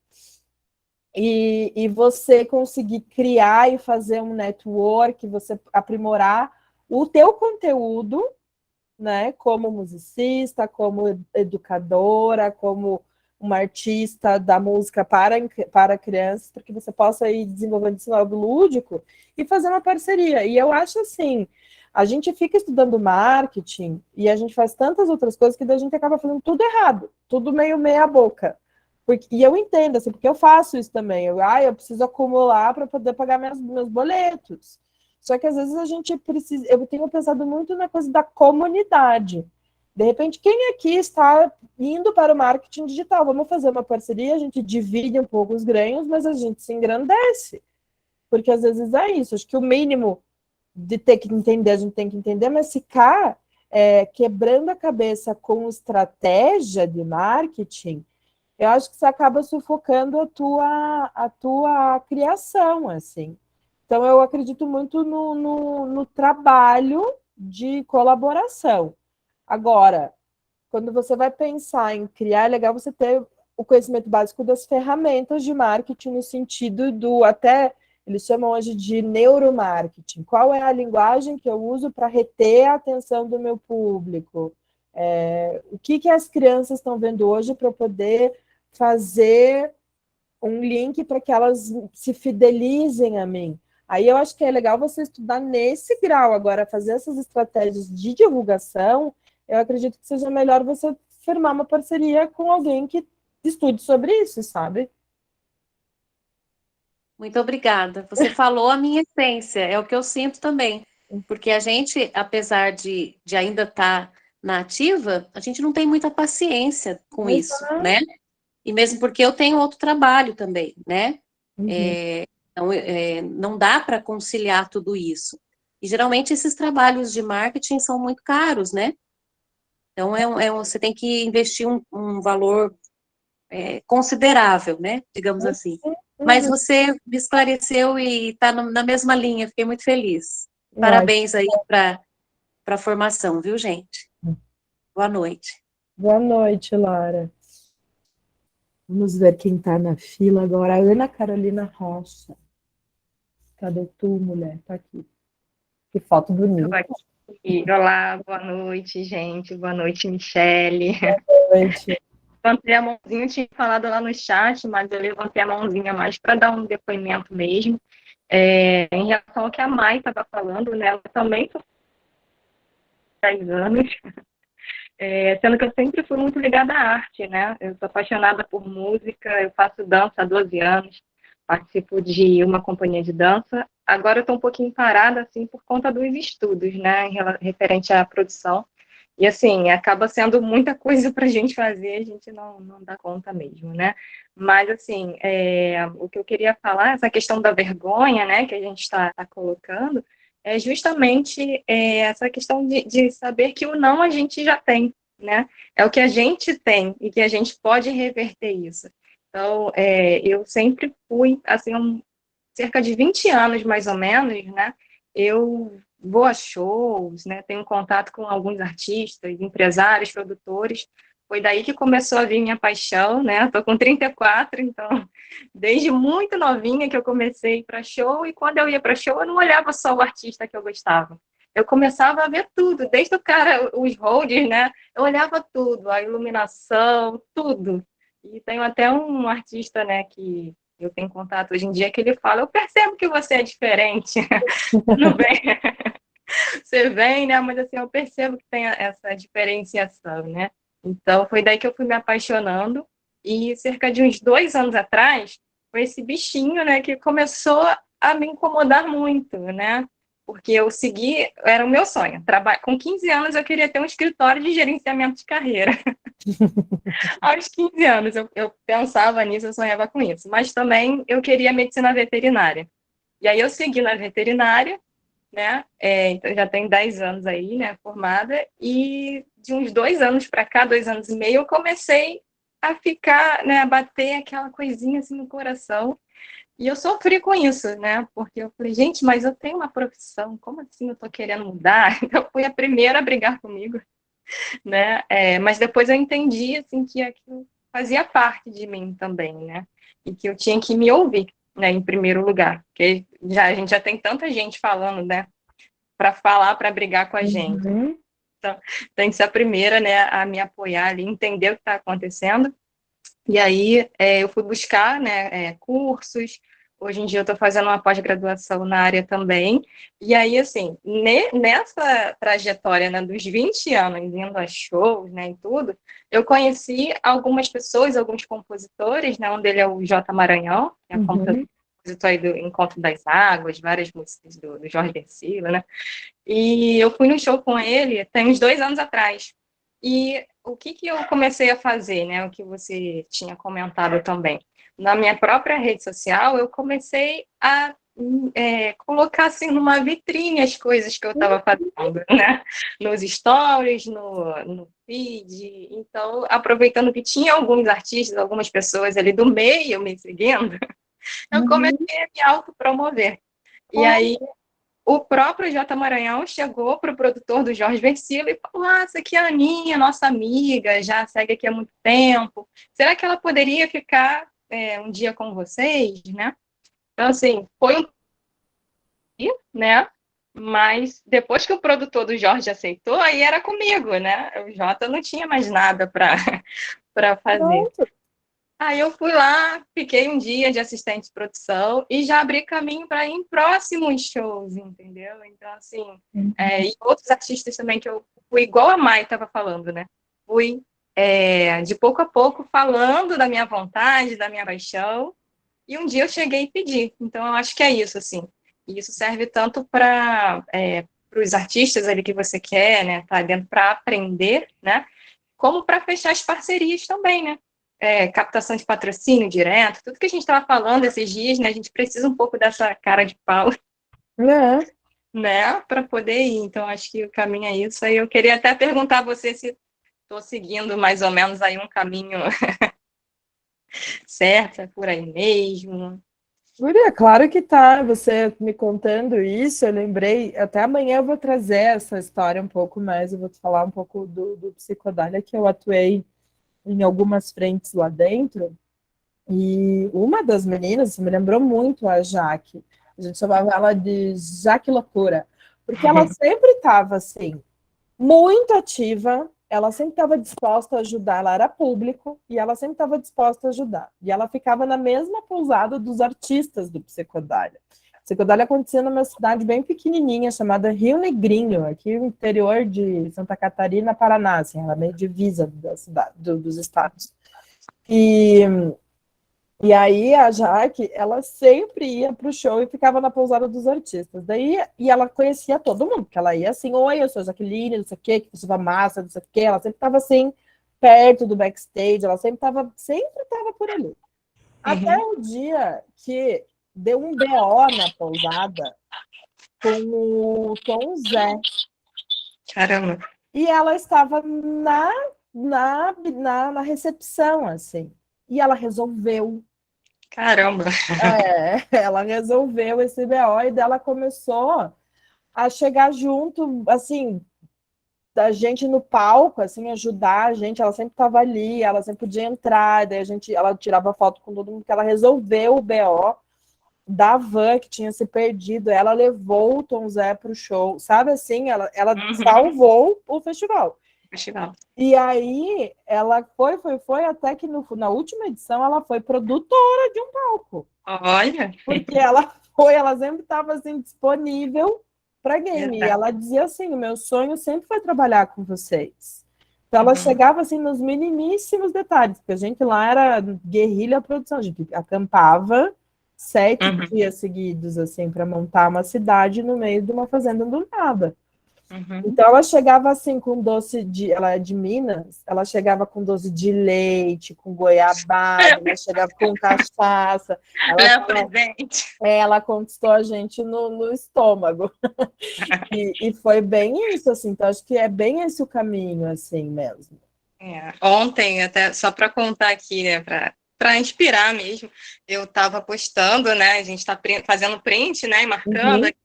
e você conseguir criar e fazer um network, você aprimorar o teu conteúdo, né? Como musicista, como educadora, como uma artista da música para crianças, para que você possa ir desenvolvendo esse lado lúdico e fazer uma parceria. E eu acho assim, a gente fica estudando marketing e a gente faz tantas outras coisas que a gente acaba fazendo tudo errado, tudo meio meia boca. E eu entendo, assim, porque eu faço isso também. Eu preciso acumular para poder pagar meus boletos. Só que às vezes a gente precisa... Eu tenho pensado muito na coisa da comunidade. De repente, quem aqui está indo para o marketing digital? Vamos fazer uma parceria, a gente divide um pouco os ganhos, mas a gente se engrandece. Porque às vezes é isso. Acho que o mínimo de ter que entender, a gente tem que entender, mas ficar quebrando a cabeça com estratégia de marketing, eu acho que você acaba sufocando a tua criação, assim. Então, eu acredito muito no trabalho de colaboração. Agora, quando você vai pensar em criar, é legal você ter o conhecimento básico das ferramentas de marketing no sentido até eles chamam hoje de neuromarketing. Qual é a linguagem que eu uso para reter a atenção do meu público? O que as crianças estão vendo hoje para poder fazer um link para que elas se fidelizem a mim? Aí eu acho que é legal você estudar nesse grau. Agora, fazer essas estratégias de divulgação, eu acredito que seja melhor você firmar uma parceria com alguém que estude sobre isso, sabe? Muito obrigada. Você falou a minha essência, é o que eu sinto também. Porque a gente, apesar de ainda estar na ativa, a gente não tem muita paciência com isso, né? E mesmo porque eu tenho outro trabalho também, né? Então, não dá para conciliar tudo isso. E geralmente esses trabalhos de marketing são muito caros, né? Então, você tem que investir um valor considerável, né? Digamos assim. Mas você me esclareceu e está na mesma linha, fiquei muito feliz. Parabéns aí para a formação, viu, gente? Boa noite. Boa noite, Lara. Vamos ver quem está na fila agora. A Ana Carolina Rocha. Cadê tu, mulher? Tá aqui. Que foto bonita. Olá, boa noite, gente. Boa noite, Michele. Boa noite. Levantei a mãozinha, eu tinha falado lá no chat, mas eu levantei a mãozinha mais para dar um depoimento mesmo. Em relação ao que a Mai estava falando, né? Ela também foi 10 anos, sendo que eu sempre fui muito ligada à arte, né? Eu sou apaixonada por música, eu faço dança há 12 anos, participo de uma companhia de dança. Agora eu estou um pouquinho parada, assim, por conta dos estudos, né? Referente à produção. E, assim, acaba sendo muita coisa para a gente fazer, a gente não dá conta mesmo, né? Mas, assim, o que eu queria falar, essa questão da vergonha, né, que a gente está colocando, é justamente essa questão de saber que o não a gente já tem, né? É o que a gente tem e que a gente pode reverter isso. Então, eu sempre fui, assim, cerca de 20 anos, mais ou menos, né? Eu vou a shows, né? Tenho contato com alguns artistas, empresários, produtores. Foi daí que começou a vir minha paixão, né? Estou com 34, então, desde muito novinha que eu comecei para show, e quando eu ia para show, eu não olhava só o artista que eu gostava. Eu começava a ver tudo, desde o cara, os holds, né? Eu olhava tudo, a iluminação, tudo. E tenho até um artista, né, que eu tenho contato hoje em dia, que ele fala, eu percebo que você é diferente. Tudo bem. Você vem, né? Mas assim, eu percebo que tem essa diferenciação, né? Então, foi daí que eu fui me apaixonando. E cerca de uns 2 anos atrás, foi esse bichinho, né, que começou a me incomodar muito, né? Porque eu segui, era o meu sonho. Com 15 anos, eu queria ter um escritório de gerenciamento de carreira. Aos 15 anos, eu pensava nisso, eu sonhava com isso. Mas também eu queria medicina veterinária. E aí eu segui na veterinária, né? Então já tem 10 anos aí, né, formada, e de uns 2 anos para cá, 2 anos e meio, eu comecei a ficar, né, a bater aquela coisinha assim no coração, e eu sofri com isso, né, porque eu falei, gente, mas eu tenho uma profissão, como assim eu tô querendo mudar? Então eu fui a primeira a brigar comigo, né, mas depois eu entendi, assim, que aquilo fazia parte de mim também, né, e que eu tinha que me ouvir, né, em primeiro lugar, porque a gente já tem tanta gente falando, né, para falar, para brigar com a gente. Então, tem que ser a primeira, né, a me apoiar ali, entender o que está acontecendo. E aí eu fui buscar, né, cursos. Hoje em dia eu estou fazendo uma pós-graduação na área também. E aí, assim, nessa trajetória, né, dos 20 anos, indo a shows, né, e tudo, eu conheci algumas pessoas, alguns compositores, né, um deles é o J. Maranhão, que é compositor aí do Encontro das Águas, várias músicas do Jorge Versilo, né? E eu fui no show com ele tem uns 2 anos atrás. E o que eu comecei a fazer, né? O que você tinha comentado também. Na minha própria rede social, eu comecei a colocar assim numa vitrine as coisas que eu estava fazendo, né? Nos stories, no feed. Então, aproveitando que tinha alguns artistas, algumas pessoas ali do meio me seguindo, eu comecei a me autopromover. E aí, o próprio J. Maranhão chegou para o produtor do Jorge Versilo e falou, essa aqui é a Aninha, nossa amiga, já segue aqui há muito tempo. Será que ela poderia ficar um dia com vocês, né? Então, assim, foi né? Mas depois que o produtor do Jorge aceitou, aí era comigo, né? O Jota não tinha mais nada para fazer. Aí eu fui lá, fiquei um dia de assistente de produção e já abri caminho para ir em próximos shows, entendeu? Então, assim, e outros artistas também que eu fui igual a Mai estava falando, né? Fui de pouco a pouco falando da minha vontade, da minha paixão, e um dia eu cheguei e pedi. Então, eu acho que é isso, assim. E isso serve tanto para os artistas ali que você quer, né? Tá dentro para aprender, né? Como para fechar as parcerias também, né? Captação de patrocínio direto, tudo que a gente estava falando esses dias, né? A gente precisa um pouco dessa cara de pau, né? Para poder ir. Então, acho que o caminho é isso. Aí eu queria até perguntar a você se estou seguindo mais ou menos aí um caminho certo, é por aí mesmo. Guria, claro que tá. Você me contando isso, eu lembrei. Até amanhã eu vou trazer essa história um pouco mais. Eu vou te falar um pouco do Psicodália, que eu atuei em algumas frentes lá dentro. E uma das meninas me lembrou muito a Jaque. A gente chamava ela de Jaque Loucura, porque ela sempre estava assim, muito ativa, ela sempre estava disposta a ajudar, ela era público e ela sempre estava disposta a ajudar. E ela ficava na mesma pousada dos artistas do Psicodália. Psicodália acontecia numa cidade bem pequenininha, chamada Rio Negrinho, aqui no interior de Santa Catarina, Paraná, assim, ela é meio divisa da cidade, dos estados. E aí a Jaque, ela sempre ia para o show e ficava na pousada dos artistas. E ela conhecia todo mundo, porque ela ia assim, oi, eu sou a Jaqueline, não sei o quê, que pessoa massa, não sei o quê. Ela sempre estava assim, perto do backstage, ela sempre estava por ali. Até o dia que deu um BO na pousada com o Tom Zé. Caramba. E ela estava na recepção, assim. E ela resolveu. Caramba. Ela resolveu esse BO e dela começou a chegar junto, assim, da gente no palco, assim, ajudar a gente. Ela sempre estava ali, ela sempre podia entrar, daí ela tirava foto com todo mundo, porque ela resolveu o BO da van que tinha se perdido. Ela levou o Tom Zé para o show, sabe assim? Ela salvou o festival. E aí ela foi, até que na última edição ela foi produtora de um palco. Olha! Porque ela sempre estava assim, disponível para game. E ela dizia assim: o meu sonho sempre foi trabalhar com vocês. Então ela chegava assim nos minimíssimos detalhes, porque a gente lá era guerrilha produção, a gente acampava 7 dias seguidos assim para montar uma cidade no meio de uma fazenda do nada. Então ela chegava assim com doce de, ela é de Minas, ela chegava com doce de leite, com goiabada, ela chegava com cachaça. Ela conquistou a gente no estômago. E foi bem isso, assim. Então acho que é bem esse o caminho, assim mesmo. Ontem, até só para contar aqui, né, para inspirar mesmo, eu estava postando, né, a gente está fazendo print, né, e marcando aqui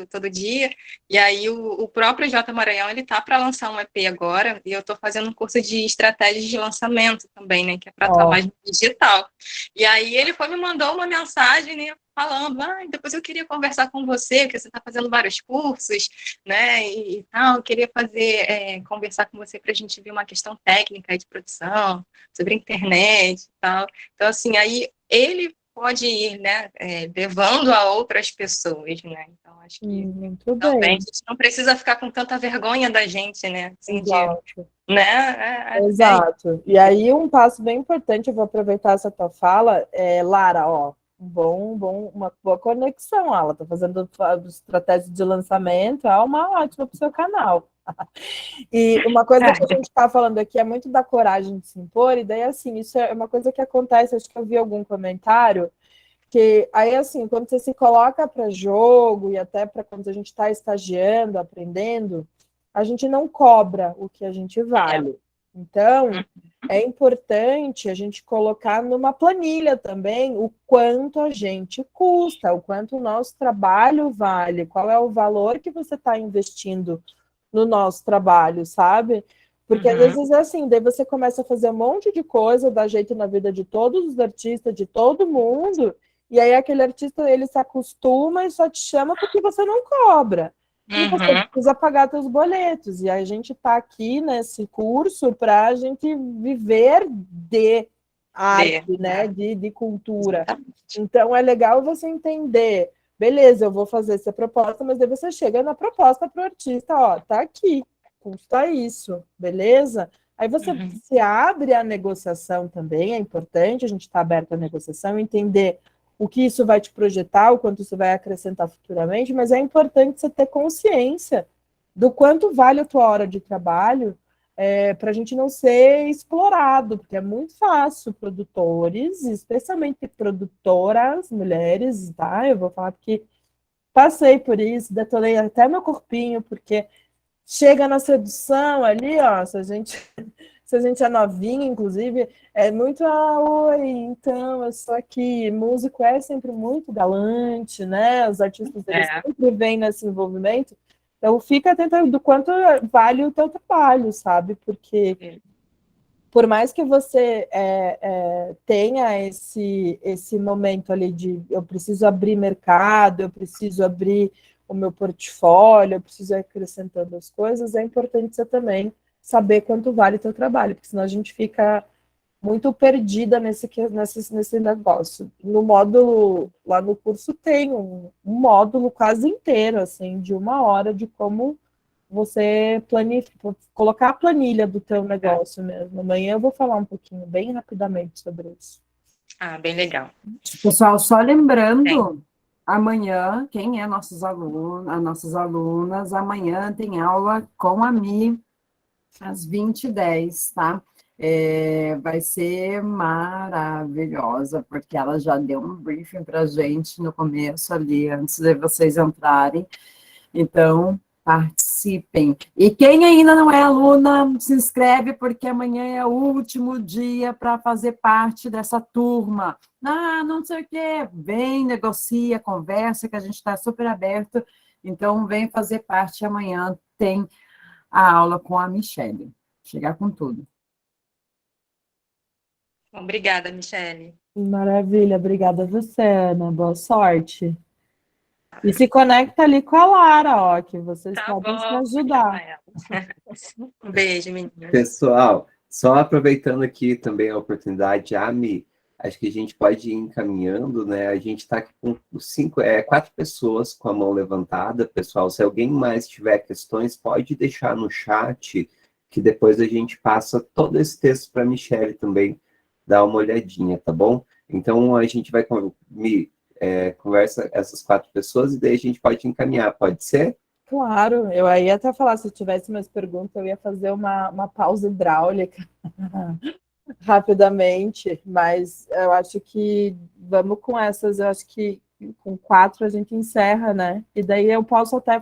todo dia, e aí o próprio J. Maranhão, ele tá para lançar um EP agora, e eu estou fazendo um curso de estratégias de lançamento também, né, que é para atuar mais no digital. E aí ele me mandou uma mensagem, né, falando, depois eu queria conversar com você, porque você está fazendo vários cursos, né, e tal, eu queria conversar com você para a gente ver uma questão técnica de produção, sobre a internet e tal. Então, assim, aí ele pode ir, né, levando a outras pessoas, né, então acho que também a gente não precisa ficar com tanta vergonha da gente, né, assim, Exato. E aí um passo bem importante, eu vou aproveitar essa tua fala, Lara, uma boa conexão, ela está fazendo estratégia de lançamento, é uma ótima para o seu canal. E uma coisa que a gente está falando aqui é muito da coragem de se impor, e daí, assim, isso é uma coisa que acontece, acho que eu vi algum comentário, que aí, assim, quando você se coloca para jogo, e até para quando a gente está estagiando, aprendendo, a gente não cobra o que a gente vale. Então, é importante a gente colocar numa planilha também o quanto a gente custa, o quanto o nosso trabalho vale, qual é o valor que você está investindo no nosso trabalho, sabe? Porque às vezes é assim, daí você começa a fazer um monte de coisa, dá jeito na vida de todos os artistas, de todo mundo, e aí aquele artista, ele se acostuma e só te chama porque você não cobra. E você precisa pagar seus boletos. E a gente está aqui nesse curso para a gente viver de arte, né, de cultura. Então, é legal você entender, beleza, eu vou fazer essa proposta, mas daí você chega na proposta para o artista, ó, tá aqui, custa isso, beleza? Aí você se abre à negociação também, é importante a gente estar aberto à negociação, entender o que isso vai te projetar, o quanto isso vai acrescentar futuramente, mas é importante você ter consciência do quanto vale a tua hora de trabalho, para a gente não ser explorado, porque é muito fácil produtores, especialmente produtoras, mulheres, tá? Eu vou falar porque passei por isso, detonei até meu corpinho, porque chega na sedução ali, ó, se a gente é novinha, inclusive, é muito, oi, então, eu sou aqui, músico é sempre muito galante, né, os artistas, eles sempre vêm nesse envolvimento, então fica atento do quanto vale o teu trabalho, sabe, porque por mais que você tenha esse momento ali de eu preciso abrir mercado, eu preciso abrir o meu portfólio, eu preciso ir acrescentando as coisas, é importante você também saber quanto vale o teu trabalho, porque senão a gente fica muito perdida nesse negócio. No módulo, lá no curso tem um módulo quase inteiro, assim, de 1 hora de como você colocar a planilha do teu negócio mesmo. Amanhã eu vou falar um pouquinho, bem rapidamente, sobre isso. Ah, bem legal. Pessoal, só lembrando, amanhã, quem é nossas alunas, amanhã tem aula com a Mi, às 20h10, tá? Vai ser maravilhosa, porque ela já deu um briefing para a gente no começo ali, antes de vocês entrarem. Então, participem. E quem ainda não é aluna, se inscreve, porque amanhã é o último dia para fazer parte dessa turma. Não sei o quê. Vem, negocia, conversa, que a gente está super aberto. Então, vem fazer parte. Amanhã tem a aula com a Michele. Chegar com tudo. Obrigada, Michele. Maravilha, obrigada a você, Ana. Boa sorte. E se conecta ali com a Lara, ó, que vocês podem se ajudar. Um beijo, menina. Pessoal, só aproveitando aqui também a oportunidade, Ami, acho que a gente pode ir encaminhando, né? A gente está aqui com 4 pessoas com a mão levantada, pessoal. Se alguém mais tiver questões, pode deixar no chat, que depois a gente passa todo esse texto para a Michele também dar uma olhadinha, tá bom? Então, a gente vai conversa essas 4 pessoas e daí a gente pode encaminhar, pode ser? Claro, eu ia até falar, se tivesse mais perguntas, eu ia fazer uma pausa hidráulica rapidamente, mas eu acho que vamos com essas, eu acho que com 4 a gente encerra, né? E daí eu posso até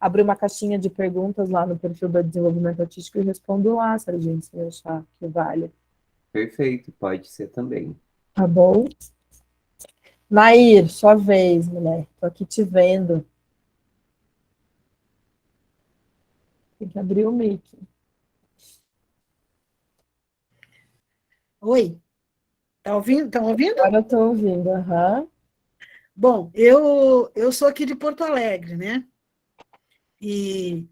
abrir uma caixinha de perguntas lá no perfil do Desenvolvimento Artístico e respondo lá, se a gente achar que vale. Perfeito, pode ser também. Tá bom? Nair, sua vez, mulher. Tô aqui te vendo. Tem que abrir o mic. Oi, tá ouvindo? Estão ouvindo? Agora eu estou ouvindo, aham. Bom, eu sou aqui de Porto Alegre, né? E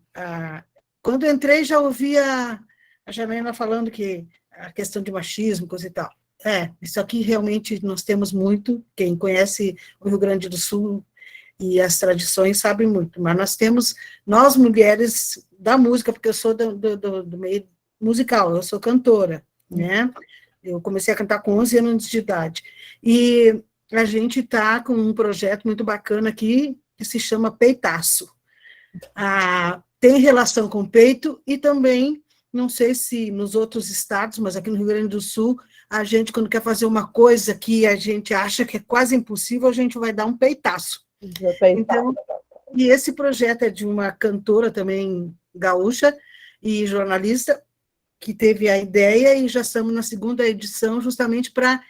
quando eu entrei já ouvia a Janaína falando que a questão de machismo, coisa e tal. Isso aqui realmente nós temos muito, quem conhece o Rio Grande do Sul e as tradições sabe muito, mas nós mulheres da música, porque eu sou do meio musical, eu sou cantora, né? Eu comecei a cantar com 11 anos de idade. E a gente está com um projeto muito bacana aqui, que se chama Peitaço. Tem relação com peito e também, não sei se nos outros estados, mas aqui no Rio Grande do Sul, a gente, quando quer fazer uma coisa que a gente acha que é quase impossível, a gente vai dar um peitaço. Então, e esse projeto é de uma cantora também gaúcha e jornalista, que teve a ideia, e já estamos na 2ª edição, justamente para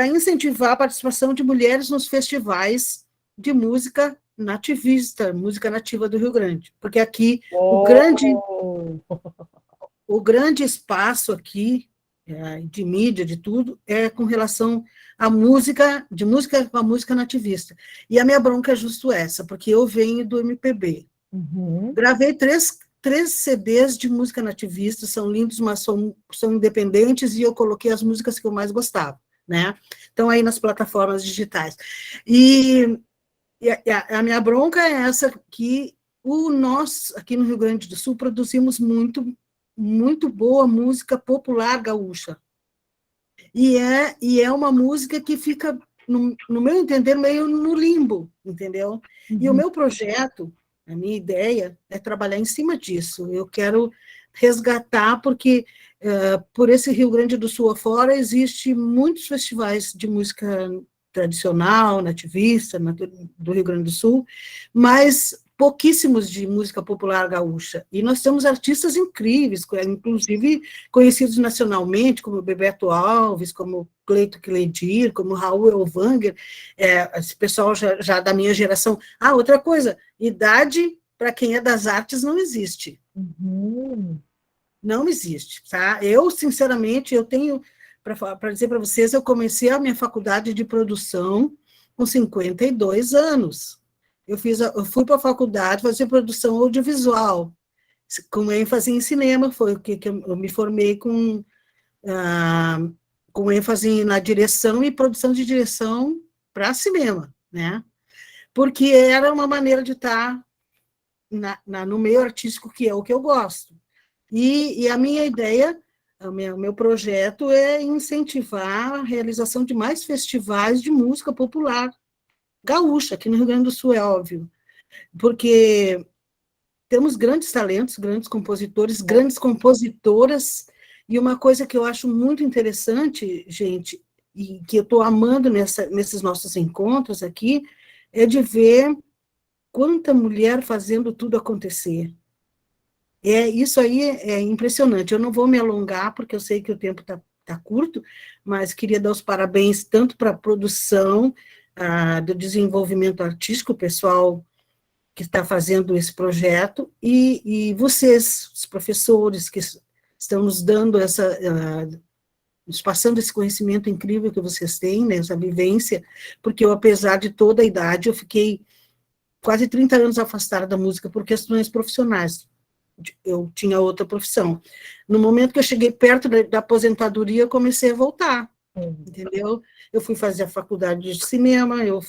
incentivar a participação de mulheres nos festivais de música nativista, música nativa do Rio Grande. Porque aqui, o grande espaço aqui, de mídia, de tudo, é com relação à música, com a música nativista. E a minha bronca é justo essa, porque eu venho do MPB. Gravei 3 CDs de música nativista, são lindos, mas são independentes, e eu coloquei as músicas que eu mais gostava, né? Estão aí nas plataformas digitais. E a minha bronca é essa, que nós, aqui no Rio Grande do Sul, produzimos muito boa música popular gaúcha. E é uma música que fica, no meu entender, meio no limbo, entendeu? E o meu projeto, a minha ideia, é trabalhar em cima disso. Eu quero resgatar, porque por esse Rio Grande do Sul afora, existe muitos festivais de música tradicional, nativista, do Rio Grande do Sul, mas pouquíssimos de música popular gaúcha. E nós temos artistas incríveis, inclusive conhecidos nacionalmente, como Bebeto Alves, como Cleito Cledir, como Raul Elvanger, esse pessoal já da minha geração. Outra coisa, idade para quem é das artes não existe. Não existe, tá? Eu, sinceramente, eu tenho, para dizer para vocês, eu comecei a minha faculdade de produção com 52 anos. Eu fui para a faculdade fazer produção audiovisual, com ênfase em cinema, foi o que eu me formei com ênfase na direção e produção de direção para cinema, né? Porque era uma maneira de estar no meio artístico, que é o que eu gosto. E a minha ideia, o meu projeto é incentivar a realização de mais festivais de música popular gaúcha, aqui no Rio Grande do Sul, é óbvio, porque temos grandes talentos, grandes compositores, grandes compositoras, e uma coisa que eu acho muito interessante, gente, e que eu estou amando nesses nossos encontros aqui, é de ver quanta mulher fazendo tudo acontecer. Isso aí é impressionante. Eu não vou me alongar, porque eu sei que o tempo está curto, mas queria dar os parabéns tanto para a produção, do desenvolvimento artístico, o pessoal que está fazendo esse projeto, e vocês, os professores, que estão nos dando nos passando esse conhecimento incrível que vocês têm, né, essa vivência, porque eu, apesar de toda a idade, eu fiquei quase 30 anos afastada da música por questões profissionais. Eu tinha outra profissão. No momento que eu cheguei perto da aposentadoria, eu comecei a voltar, entendeu? Eu fui fazer a faculdade de cinema, eu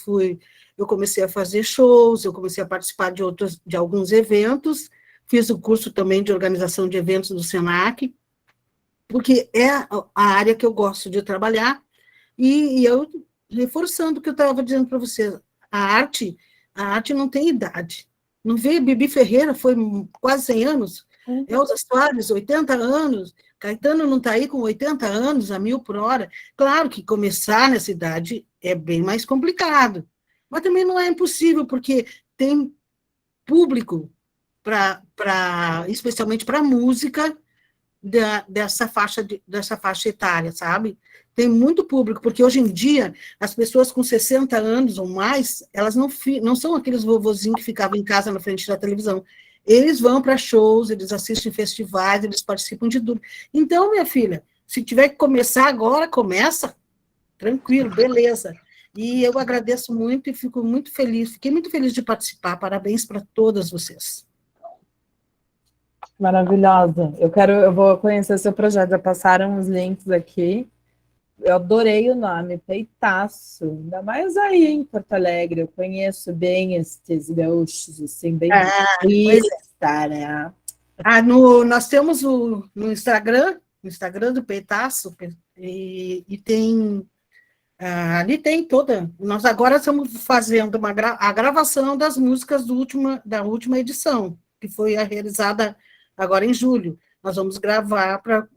comecei a fazer shows, eu comecei a participar de alguns eventos, fiz o curso também de organização de eventos do Senac, porque é a área que eu gosto de trabalhar, e eu, reforçando o que eu estava dizendo para vocês, a arte não tem idade. Não vê, Bibi Ferreira foi quase 100 anos, Elza Soares, 80 anos, Caetano não está aí com 80 anos, a 1000 por hora. Claro que começar nessa idade é bem mais complicado, mas também não é impossível, porque tem público, especialmente para a música, dessa faixa etária, sabe? Tem muito público, porque hoje em dia, as pessoas com 60 anos ou mais, elas não são aqueles vovozinhos que ficavam em casa na frente da televisão. Eles vão para shows, eles assistem festivais, eles participam de tudo. Então, minha filha, se tiver que começar agora, começa. Tranquilo, beleza. E eu agradeço muito e fiquei muito feliz de participar. Parabéns para todas vocês. Maravilhosa. Eu vou conhecer seu projeto, já passaram os links aqui. Eu adorei o nome, Peitaço. Ainda mais aí em Porto Alegre. Eu conheço bem esses gaúchos, assim, bem né? Nós temos no Instagram do Peitaço, e tem... ali tem toda... Nós agora estamos fazendo a gravação das músicas da última edição, que foi realizada agora em julho. Nós vamos gravar para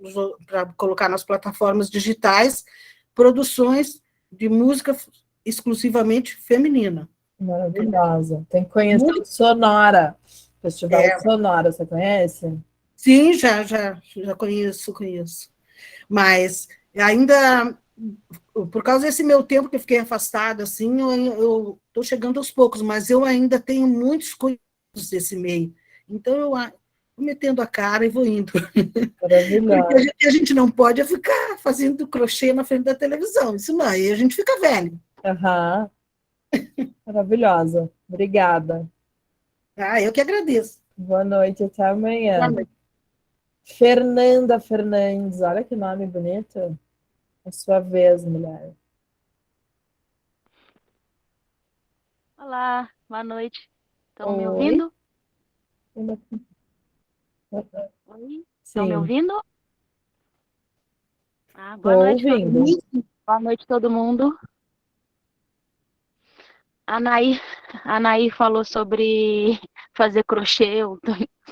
colocar nas plataformas digitais produções de música exclusivamente feminina. Maravilhosa. Tem que conhecer o Sonora, Festival Sonora, você conhece? Sim, já conheço. Mas ainda, por causa desse meu tempo que eu fiquei afastada, assim, eu estou chegando aos poucos, mas eu ainda tenho muitos conhecidos desse meio. Então, eu vou metendo a cara e vou indo. Porque a gente não pode ficar fazendo crochê na frente da televisão, isso não, aí a gente fica velho. Maravilhosa, obrigada. Eu que agradeço. Boa noite, até amanhã. Boa noite. Fernanda Fernandes, olha que nome bonito. É sua vez, mulher. Olá, boa noite. Estão me Oi? ouvindo? Oi? Estão me Sim, ouvindo? Boa estou noite, todo ouvindo. mundo. Boa noite, todo mundo. A Anaí falou sobre fazer crochê. Eu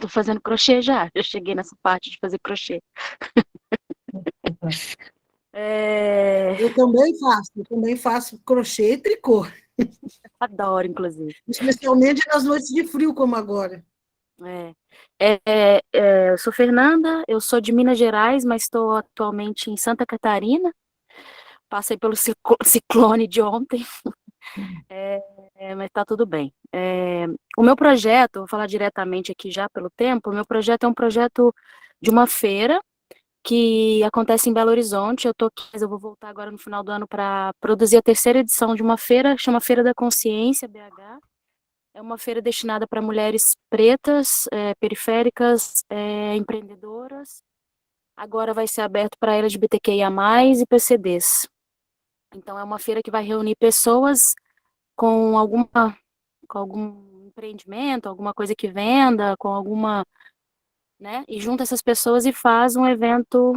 tô fazendo crochê já. Eu cheguei nessa parte de fazer crochê. Eu também faço crochê e tricô, Adoro, inclusive. especialmente nas noites de frio como agora. Eu sou Fernanda, eu sou de Minas Gerais, mas estou atualmente em Santa Catarina. Passei pelo ciclone de ontem. Mas tá tudo bem. O meu projeto, vou falar diretamente aqui já pelo tempo, o meu projeto é um projeto de uma feira que acontece em Belo Horizonte. Eu tô aqui, mas eu vou voltar agora no final do ano para produzir a terceira edição de uma feira, chama Feira da Consciência, BH. É uma feira destinada para mulheres pretas, periféricas, empreendedoras. Agora vai ser aberto para LGBTQIA+, e PCDs. Então é uma feira que vai reunir pessoas com algum empreendimento, alguma coisa que venda, com alguma, né? E junta essas pessoas e faz um evento,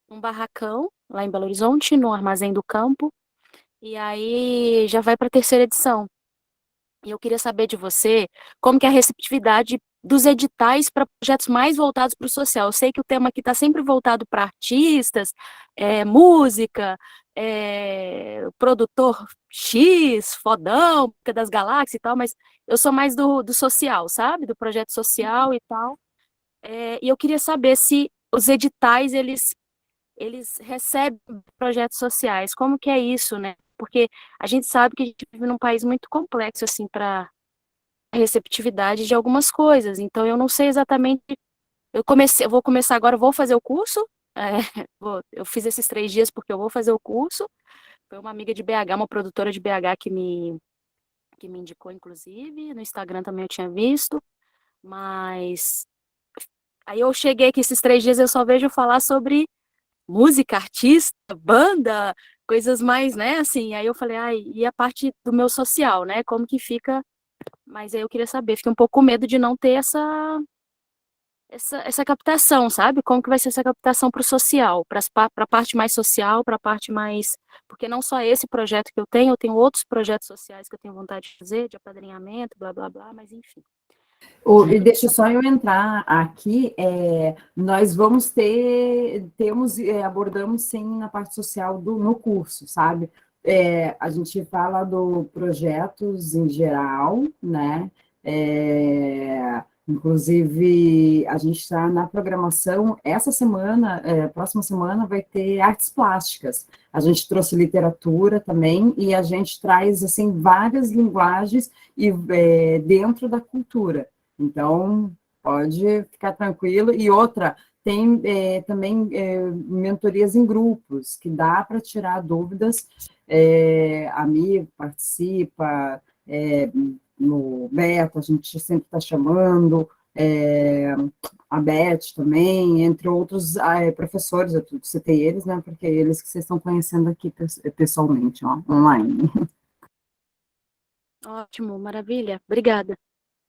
um barracão lá em Belo Horizonte, no Armazém do Campo. E aí já vai para a terceira edição. E eu queria saber de você como que é a receptividade dos editais para projetos mais voltados para o social. Eu sei que o tema aqui está sempre voltado para artistas, música, produtor X, fodão, Pica das Galáxias e tal, mas eu sou mais do social, sabe? Do projeto social e tal. E eu queria saber se os editais, eles recebem projetos sociais. Como que é isso, né? Porque a gente sabe que a gente vive num país muito complexo, assim, para a receptividade de algumas coisas. Então, eu não sei exatamente. Eu vou começar agora, vou fazer o curso. Eu fiz esses 3 dias porque eu vou fazer o curso. Foi uma amiga de BH, uma produtora de BH que me indicou, inclusive. No Instagram também eu tinha visto. Mas aí eu cheguei aqui esses 3 dias, eu só vejo falar sobre música, artista, banda, coisas mais, né, assim, aí eu falei, e a parte do meu social, né, como que fica, mas aí eu queria saber, fiquei um pouco com medo de não ter essa captação, sabe, como que vai ser essa captação para o social, para a parte mais social, para a parte mais, porque não só esse projeto que eu tenho outros projetos sociais que eu tenho vontade de fazer, de apadrinhamento, blá, blá, blá, mas enfim. E deixa só eu entrar aqui, nós abordamos sim na parte social no curso, sabe? A gente fala do projetos em geral, né? Inclusive, a gente está na programação, essa semana, próxima semana, vai ter artes plásticas. A gente trouxe literatura também, e a gente traz, assim, várias linguagens dentro da cultura. Então, pode ficar tranquilo. E outra, tem também mentorias em grupos, que dá para tirar dúvidas. Amigo participa, no Beto, a gente sempre está chamando, a Beth também, entre outros professores, eu citei eles, né, porque é eles que vocês estão conhecendo aqui pessoalmente, ó, online. Ótimo, maravilha, obrigada.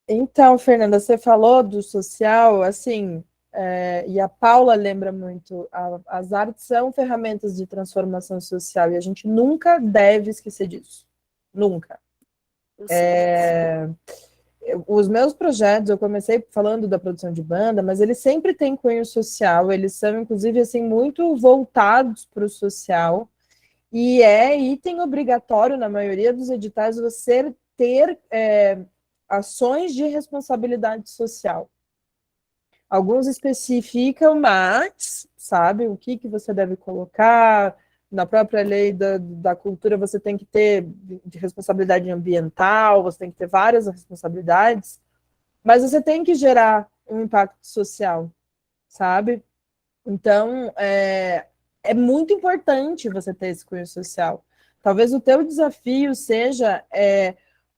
Então, Fernanda, você falou do social, assim, e a Paula lembra muito, as artes são ferramentas de transformação social e a gente nunca deve esquecer disso. Nunca. Os meus projetos, eu comecei falando da produção de banda, mas eles sempre têm cunho social, eles são, inclusive, assim, muito voltados para o social, e é item obrigatório, na maioria dos editais, você ter ações de responsabilidade social. Alguns especificam, mas, sabe, o que você deve colocar, na própria lei da cultura você tem que ter de responsabilidade ambiental, você tem que ter várias responsabilidades, mas você tem que gerar um impacto social, sabe? Então, é muito importante você ter esse cunho social. Talvez o teu desafio seja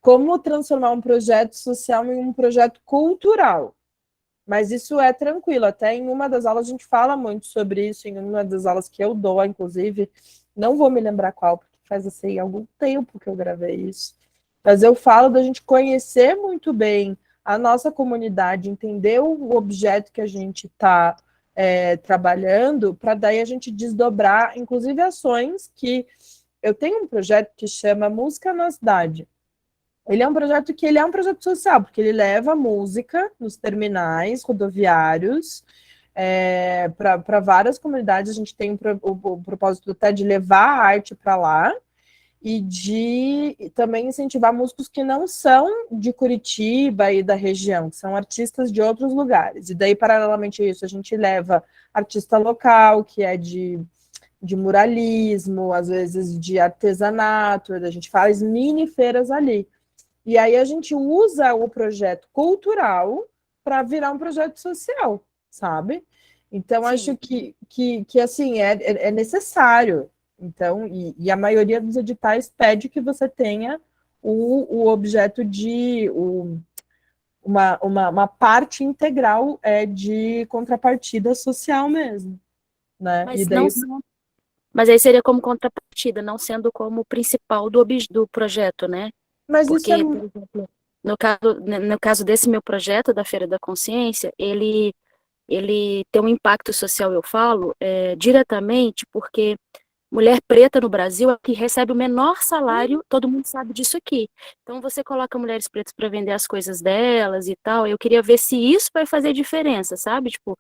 como transformar um projeto social em um projeto cultural. Mas isso é tranquilo, até em uma das aulas a gente fala muito sobre isso, em uma das aulas que eu dou, inclusive, não vou me lembrar qual, porque faz assim algum tempo que eu gravei isso, mas eu falo da gente conhecer muito bem a nossa comunidade, entender o objeto que a gente está trabalhando, para daí a gente desdobrar, inclusive ações que... Eu tenho um projeto que chama Música na Cidade. Ele é um projeto social, porque ele leva música nos terminais rodoviários para várias comunidades. A gente tem o propósito até de levar a arte para lá e de também incentivar músicos que não são de Curitiba e da região, que são artistas de outros lugares. E daí, paralelamente a isso, a gente leva artista local, que é de muralismo, às vezes de artesanato, a gente faz mini feiras ali. E aí a gente usa o projeto cultural para virar um projeto social, sabe? Então, Sim. acho que assim, é necessário. Então, e a maioria dos editais pede que você tenha o objeto de uma parte integral de contrapartida social mesmo, né? Mas E daí... Mas aí seria como contrapartida, não sendo como principal do projeto, né? Mas isso é... Porque, por exemplo, no caso desse meu projeto da Feira da Consciência, ele tem um impacto social, eu falo, diretamente porque mulher preta no Brasil é a que recebe o menor salário, todo mundo sabe disso aqui. Então você coloca mulheres pretas para vender as coisas delas e tal, eu queria ver se isso vai fazer diferença, sabe? Tipo,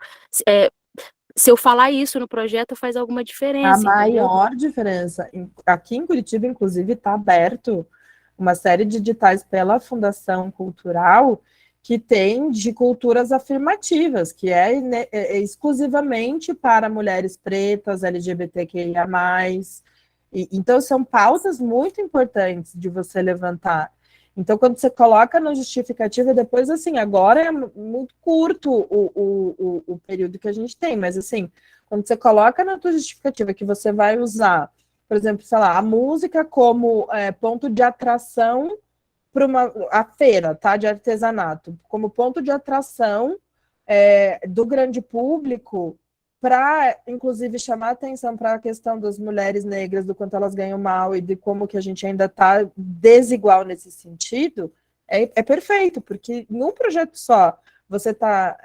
se eu falar isso no projeto faz alguma A diferença, entendeu? maior diferença, aqui em Curitiba, inclusive, está aberto uma série de editais pela Fundação Cultural que tem de culturas afirmativas, que é exclusivamente para mulheres pretas, LGBTQIA+. Então, são pautas muito importantes de você levantar. Então, quando você coloca no justificativo, depois, assim, agora é muito curto o período que a gente tem, mas, assim, quando você coloca na tua justificativa que você vai usar, por exemplo, sei lá, a música como ponto de atração para a feira, tá, de artesanato, como ponto de atração do grande público, para, inclusive, chamar atenção para a questão das mulheres negras, do quanto elas ganham mal e de como que a gente ainda está desigual nesse sentido, é perfeito, porque num projeto só você está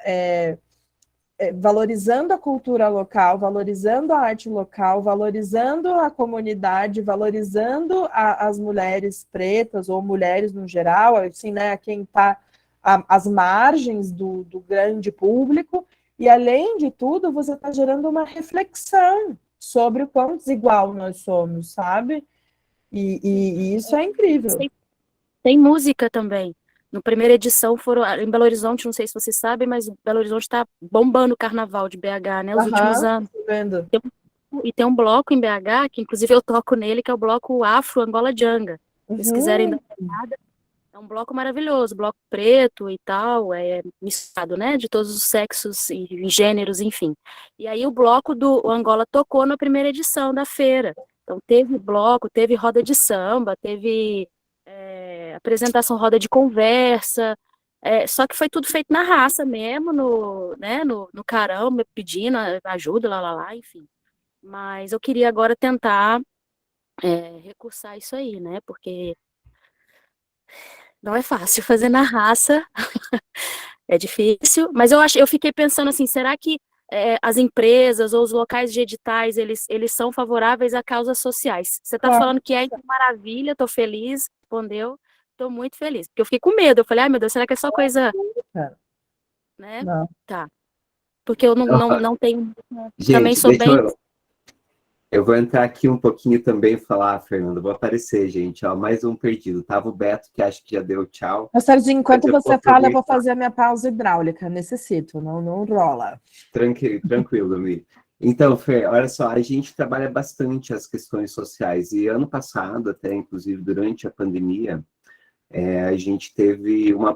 valorizando a cultura local, valorizando a arte local, valorizando a comunidade, valorizando as mulheres pretas ou mulheres no geral, assim, né, quem está às margens do grande público, e além de tudo, você está gerando uma reflexão sobre o quão desigual nós somos, sabe? E isso é incrível. Tem música também. Na primeira edição foram em Belo Horizonte, não sei se vocês sabem, mas Belo Horizonte está bombando o carnaval de BH, né? Os últimos anos. Tô vendo. E tem um bloco em BH, que inclusive eu toco nele, que é o bloco Afro Angola Janga. Se vocês quiserem dar uma olhada, é um bloco maravilhoso, bloco preto e tal, misturado, né? De todos os sexos e gêneros, enfim. E aí o bloco do Angola tocou na primeira edição da feira. Então teve bloco, teve roda de samba, teve apresentação, roda de conversa, só que foi tudo feito na raça mesmo, no caramba, pedindo ajuda, lá, enfim. Mas eu queria agora tentar recursar isso aí, né? Porque não é fácil fazer na raça, é difícil, mas eu fiquei pensando assim, será que as empresas ou os locais de editais, eles são favoráveis a causas sociais? Você está falando que então, maravilha, estou feliz, respondeu, estou muito feliz, porque eu fiquei com medo, eu falei, ai meu Deus, será que é só coisa... Né? Não. Tá. Porque eu não tenho... Gente, também sou bem... Eu vou entrar aqui um pouquinho também e falar, Fernando, vou aparecer, gente, ó, mais um perdido. Tava o Beto, que acho que já deu tchau. Mas, Serginho, enquanto você fala, eu vou fazer a minha pausa hidráulica, necessito, não rola. Tranquilo, Mi. Então, Fer, olha só, a gente trabalha bastante as questões sociais, e ano passado, até inclusive durante a pandemia, a gente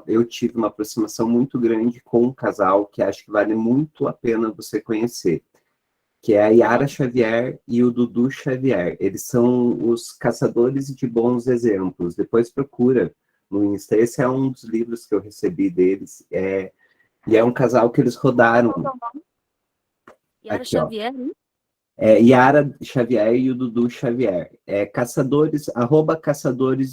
eu tive uma aproximação muito grande com um casal que acho que vale muito a pena você conhecer, que é a Yara Xavier e o Dudu Xavier. Eles são os caçadores de bons exemplos. Depois procura no Insta. Esse é um dos livros que eu recebi deles. E é um casal que eles rodaram. Yara Aqui, ó. Xavier, né? Yara Xavier e o Dudu Xavier. @caçadores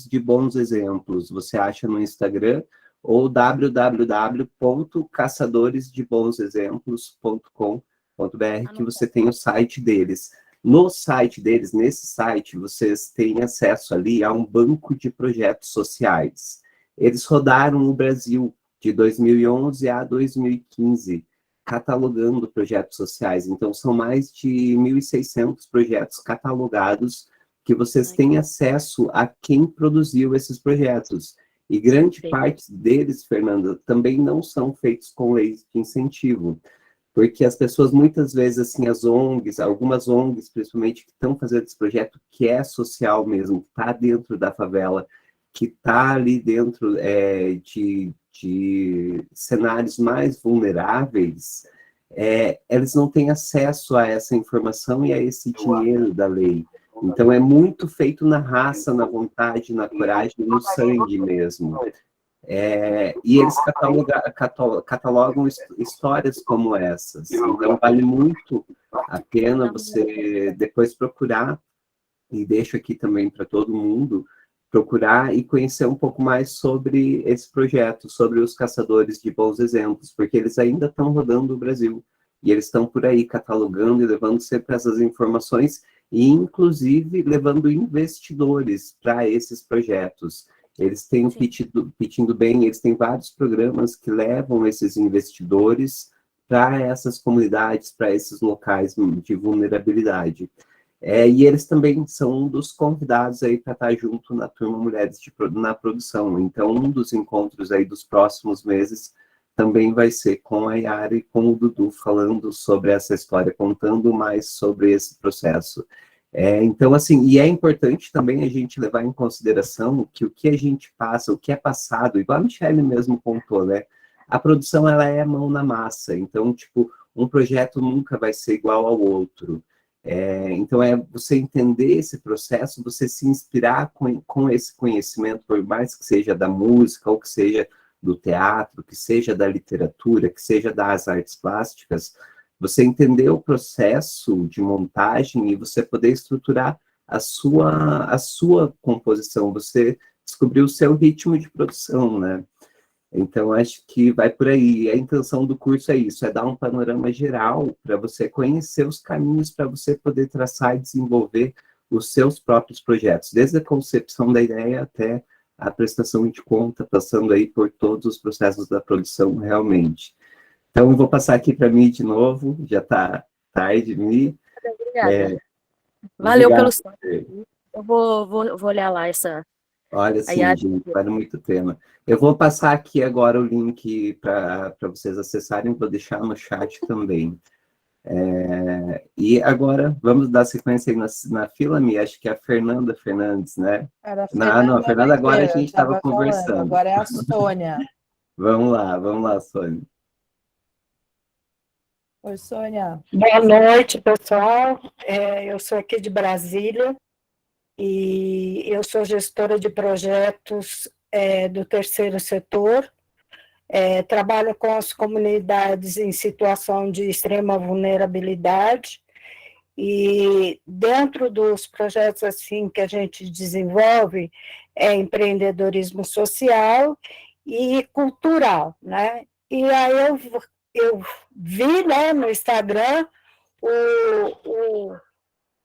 de bons exemplos. Você acha no Instagram ou www.caçadoresdebonsexemplos.com.br, que você tem o site deles. No site deles, nesse site, vocês têm acesso ali a um banco de projetos sociais. Eles rodaram o Brasil de 2011 a 2015, catalogando projetos sociais. Então, são mais de 1.600 projetos catalogados que vocês têm acesso a quem produziu esses projetos. E grande parte deles, Fernanda, também não são feitos com leis de incentivo, porque as pessoas, muitas vezes, assim, as ONGs, algumas ONGs, principalmente, que estão fazendo esse projeto, que é social mesmo, que está dentro da favela, que está ali dentro de cenários mais vulneráveis, eles não têm acesso a essa informação e a esse dinheiro da lei. Então, é muito feito na raça, na vontade, na coragem, no sangue mesmo. E eles catalogam histórias como essas. Então, vale muito a pena você depois procurar, e deixo aqui também para todo mundo, procurar e conhecer um pouco mais sobre esse projeto, sobre os caçadores de bons exemplos, porque eles ainda estão rodando o Brasil, e eles estão por aí catalogando e levando sempre essas informações, e inclusive levando investidores para esses projetos. Eles têm pedindo bem, eles têm vários programas que levam esses investidores para essas comunidades, para esses locais de vulnerabilidade. E eles também são um dos convidados aí para estar junto na turma Mulheres na Produção. Então, um dos encontros aí dos próximos meses também vai ser com a Yara e com o Dudu, falando sobre essa história, contando mais sobre esse processo. Então, assim, e é importante também a gente levar em consideração que o que a gente passa, o que é passado, igual a Michelle mesmo contou, né? A produção, ela é mão na massa. Então, tipo, um projeto nunca vai ser igual ao outro. Então, você entender esse processo, você se inspirar com esse conhecimento, por mais que seja da música, ou que seja do teatro, que seja da literatura, que seja das artes plásticas, você entender o processo de montagem e você poder estruturar a sua composição, você descobrir o seu ritmo de produção, né? Então, acho que vai por aí. A intenção do curso é isso, é dar um panorama geral para você conhecer os caminhos para você poder traçar e desenvolver os seus próprios projetos, desde a concepção da ideia até a prestação de conta, passando aí por todos os processos da produção realmente. Então, eu vou passar aqui para mim de novo, já está tarde, Mi. Obrigada. Valeu pelo... Eu vou olhar lá essa... Olha, sim, gente, vale muito tema. Eu vou passar aqui agora o link para vocês acessarem, vou deixar no chat também. E agora, vamos dar sequência aí na fila, Mi, acho que é a Fernanda Fernandes, né? Não, a Fernanda agora a gente estava conversando. Agora é a Sônia. Vamos lá, Sônia. Oi, Sônia. Boa noite, pessoal. Eu sou aqui de Brasília e eu sou gestora de projetos do terceiro setor. Trabalho com as comunidades em situação de extrema vulnerabilidade e dentro dos projetos assim que a gente desenvolve empreendedorismo social e cultural, né? E aí eu vi, né, no Instagram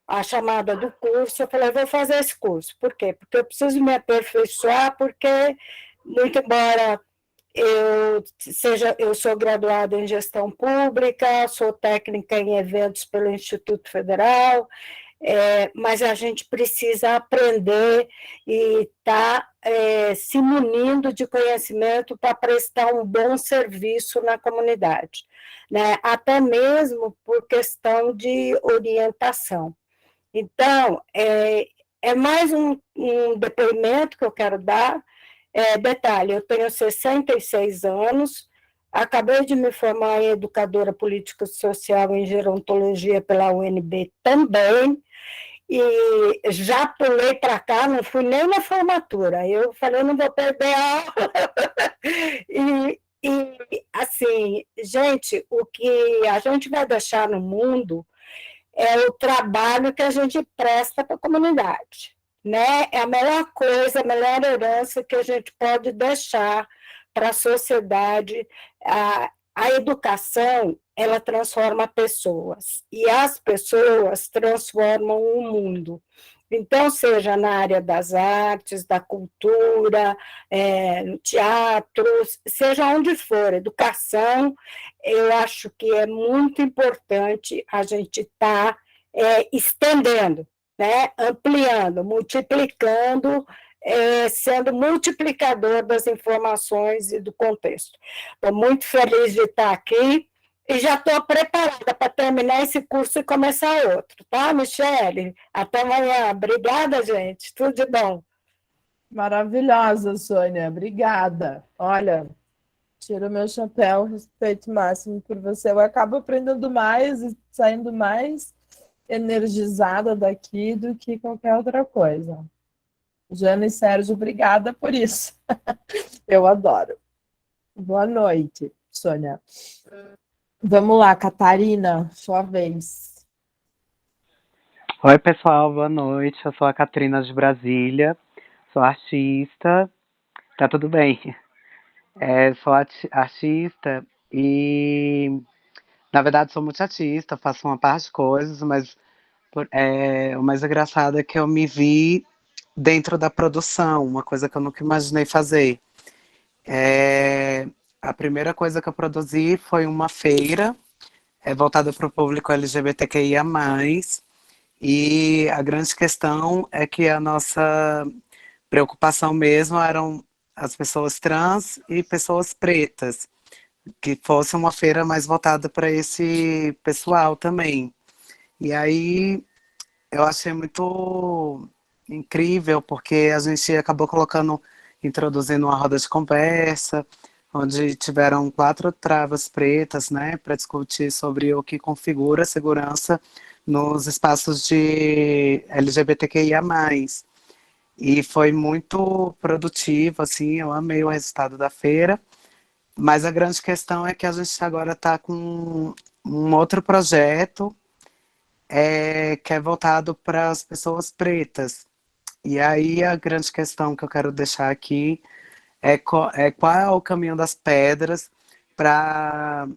a chamada do curso, eu falei, vou fazer esse curso. Por quê? Porque eu preciso me aperfeiçoar, porque, muito embora eu sou graduada em gestão pública, sou técnica em eventos pelo Instituto Federal, mas a gente precisa aprender e estar se munindo de conhecimento para prestar um bom serviço na comunidade, né? Até mesmo por questão de orientação. Então, é mais um depoimento que eu quero dar. Detalhe, eu tenho 66 anos, acabei de me formar em educadora política social em gerontologia pela UNB também, e já pulei para cá, não fui nem na formatura. Eu falei, eu não vou perder a aula. Assim, gente, o que a gente vai deixar no mundo é o trabalho que a gente presta para a comunidade, né? É a melhor coisa, a melhor herança que a gente pode deixar para a sociedade. A educação, ela transforma pessoas, e as pessoas transformam o mundo. Então, seja na área das artes, da cultura, no teatro, seja onde for, educação, eu acho que é muito importante a gente estar estendendo, né? Ampliando, multiplicando, sendo multiplicador das informações e do contexto. Estou muito feliz de estar aqui e já estou preparada para terminar esse curso e começar outro, tá, Michele? Até amanhã. Obrigada, gente. Tudo de bom. Maravilhosa, Sônia. Obrigada. Olha, tiro meu chapéu, respeito máximo por você. Eu acabo aprendendo mais e saindo mais energizada daqui do que qualquer outra coisa. Jana e Sérgio, obrigada por isso. Eu adoro. Boa noite, Sônia. Vamos lá, Catarina, sua vez. Oi, pessoal, boa noite. Eu sou a Catarina de Brasília, sou artista. Tá tudo bem? Sou artista e, na verdade, sou multiartista, faço uma parte de coisas, mas o mais engraçado é que eu me vi dentro da produção, uma coisa que eu nunca imaginei fazer. A primeira coisa que eu produzi foi uma feira voltada para o público LGBTQIA+, e a grande questão é que a nossa preocupação mesmo eram as pessoas trans e pessoas pretas, que fosse uma feira mais voltada para esse pessoal também. E aí eu achei muito incrível, porque a gente acabou introduzindo uma roda de conversa, onde tiveram 4 travas pretas, né, para discutir sobre o que configura a segurança nos espaços de LGBTQIA+. E foi muito produtivo, assim, eu amei o resultado da feira, mas a grande questão é que a gente agora está com um outro projeto que é voltado para as pessoas pretas. E aí a grande questão que eu quero deixar aqui qual é o caminho das pedras para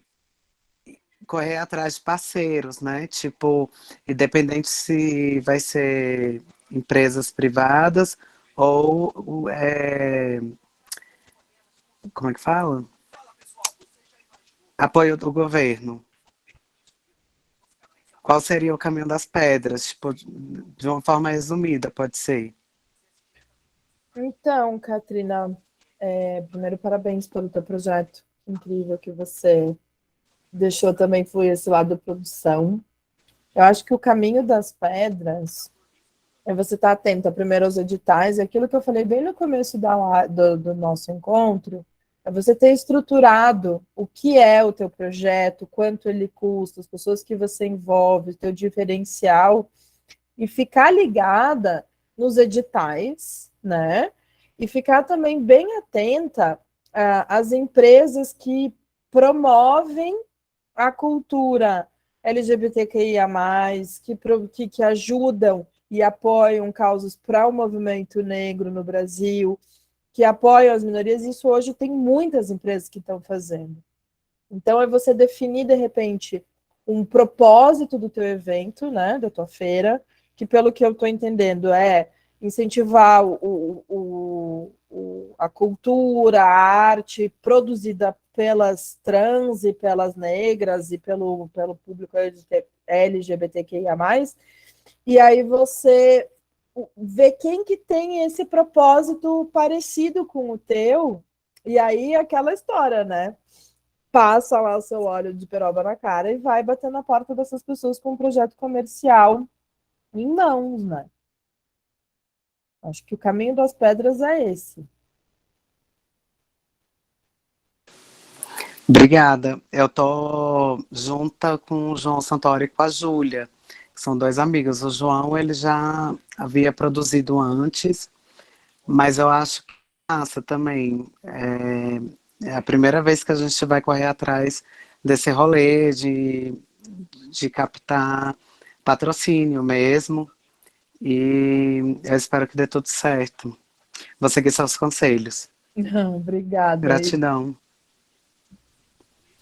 correr atrás de parceiros, né? Tipo, independente se vai ser empresas privadas ou como é que fala? Apoio do governo. Qual seria o caminho das pedras? Tipo, de uma forma resumida, pode ser. Então, Catarina, primeiro, parabéns pelo teu projeto incrível que você deixou também fluir esse lado da produção. Eu acho que o caminho das pedras é você estar atento primeiro aos editais, e aquilo que eu falei bem no começo do nosso encontro, é você ter estruturado o que é o teu projeto, quanto ele custa, as pessoas que você envolve, o teu diferencial, e ficar ligada nos editais, né? E ficar também bem atenta às empresas que promovem a cultura LGBTQIA+, que ajudam e apoiam causas para o movimento negro no Brasil, que apoiam as minorias. Isso hoje tem muitas empresas que estão fazendo. Então, é você definir, de repente, um propósito do teu evento, né, da tua feira, que, pelo que eu estou entendendo, é incentivar a cultura, a arte produzida pelas trans e pelas negras e pelo público LGBTQIA+, e aí você vê quem que tem esse propósito parecido com o teu, e aí aquela história, né? Passa lá o seu óleo de peroba na cara e vai bater na porta dessas pessoas com um projeto comercial em mãos, né? Acho que o caminho das pedras é esse. Obrigada. Eu tô junta com o João Santoro e com a Júlia. São dois amigos. O João, ele já havia produzido antes, mas eu acho que massa também. É a primeira vez que a gente vai correr atrás desse rolê de captar patrocínio mesmo. E eu espero que dê tudo certo. Vou seguir seus conselhos. Não, obrigada. Gratidão.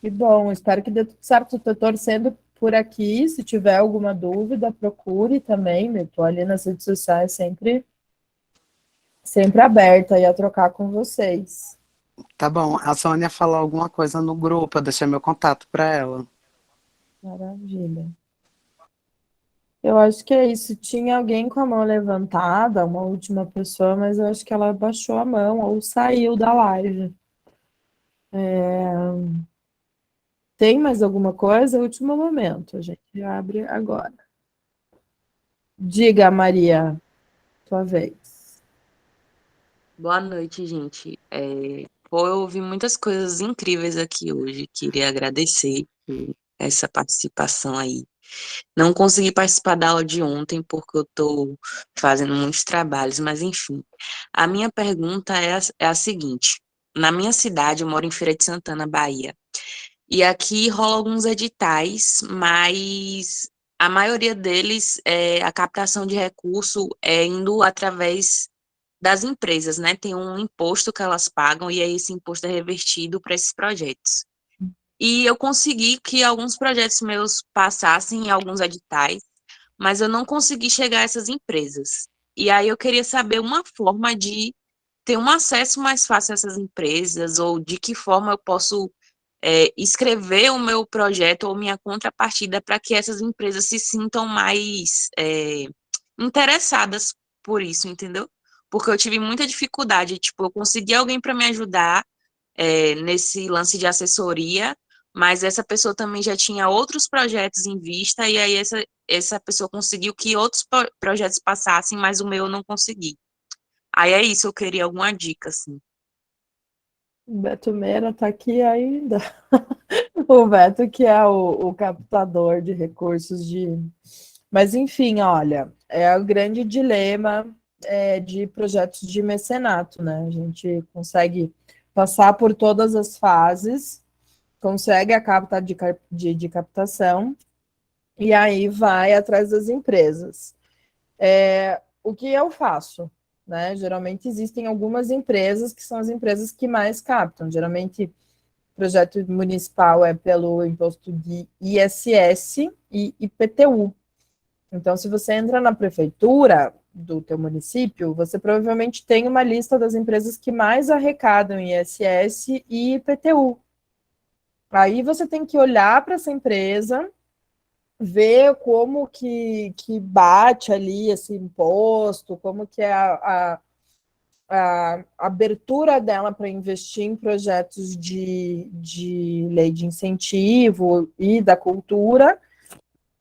Que bom, espero que dê tudo certo. Estou torcendo por aqui. Se tiver alguma dúvida, procure também. Estou ali nas redes sociais sempre aberta aí a trocar com vocês. Tá bom. A Sônia falou alguma coisa no grupo, eu deixei meu contato para ela. Maravilha. Eu acho que é isso. Tinha alguém com a mão levantada, uma última pessoa, mas eu acho que ela baixou a mão ou saiu da live. Tem mais alguma coisa? Último momento. A gente abre agora. Diga, Maria, tua vez. Boa noite, gente. Pô, eu ouvi muitas coisas incríveis aqui hoje. Queria agradecer por essa participação aí. Não consegui participar da aula de ontem porque eu estou fazendo muitos trabalhos, mas enfim. A minha pergunta é a seguinte. Na minha cidade, eu moro em Feira de Santana, Bahia. E aqui rola alguns editais, mas a maioria deles, a captação de recurso é indo através das empresas, né? Tem um imposto que elas pagam e aí esse imposto é revertido para esses projetos. E eu consegui que alguns projetos meus passassem em alguns editais, mas eu não consegui chegar a essas empresas. E aí eu queria saber uma forma de ter um acesso mais fácil a essas empresas, ou de que forma eu posso escrever o meu projeto ou minha contrapartida para que essas empresas se sintam mais interessadas por isso, entendeu? Porque eu tive muita dificuldade, tipo, eu consegui alguém para me ajudar nesse lance de assessoria, mas essa pessoa também já tinha outros projetos em vista, e aí essa pessoa conseguiu que outros projetos passassem, mas o meu eu não consegui. Aí é isso, eu queria alguma dica, assim. O Beto Meira está aqui ainda. O Beto, que é o captador de recursos de. Mas, enfim, olha, é o grande dilema de projetos de mecenato, né? A gente consegue passar por todas as fases, consegue a capta de captação, e aí vai atrás das empresas. O que eu faço? Né? Geralmente existem algumas empresas que são as empresas que mais captam. Geralmente, projeto municipal é pelo imposto de ISS e IPTU. Então, se você entra na prefeitura do teu município, você provavelmente tem uma lista das empresas que mais arrecadam ISS e IPTU. Aí você tem que olhar para essa empresa, ver como que bate ali esse imposto, como que é a abertura dela para investir em projetos de lei de incentivo e da cultura,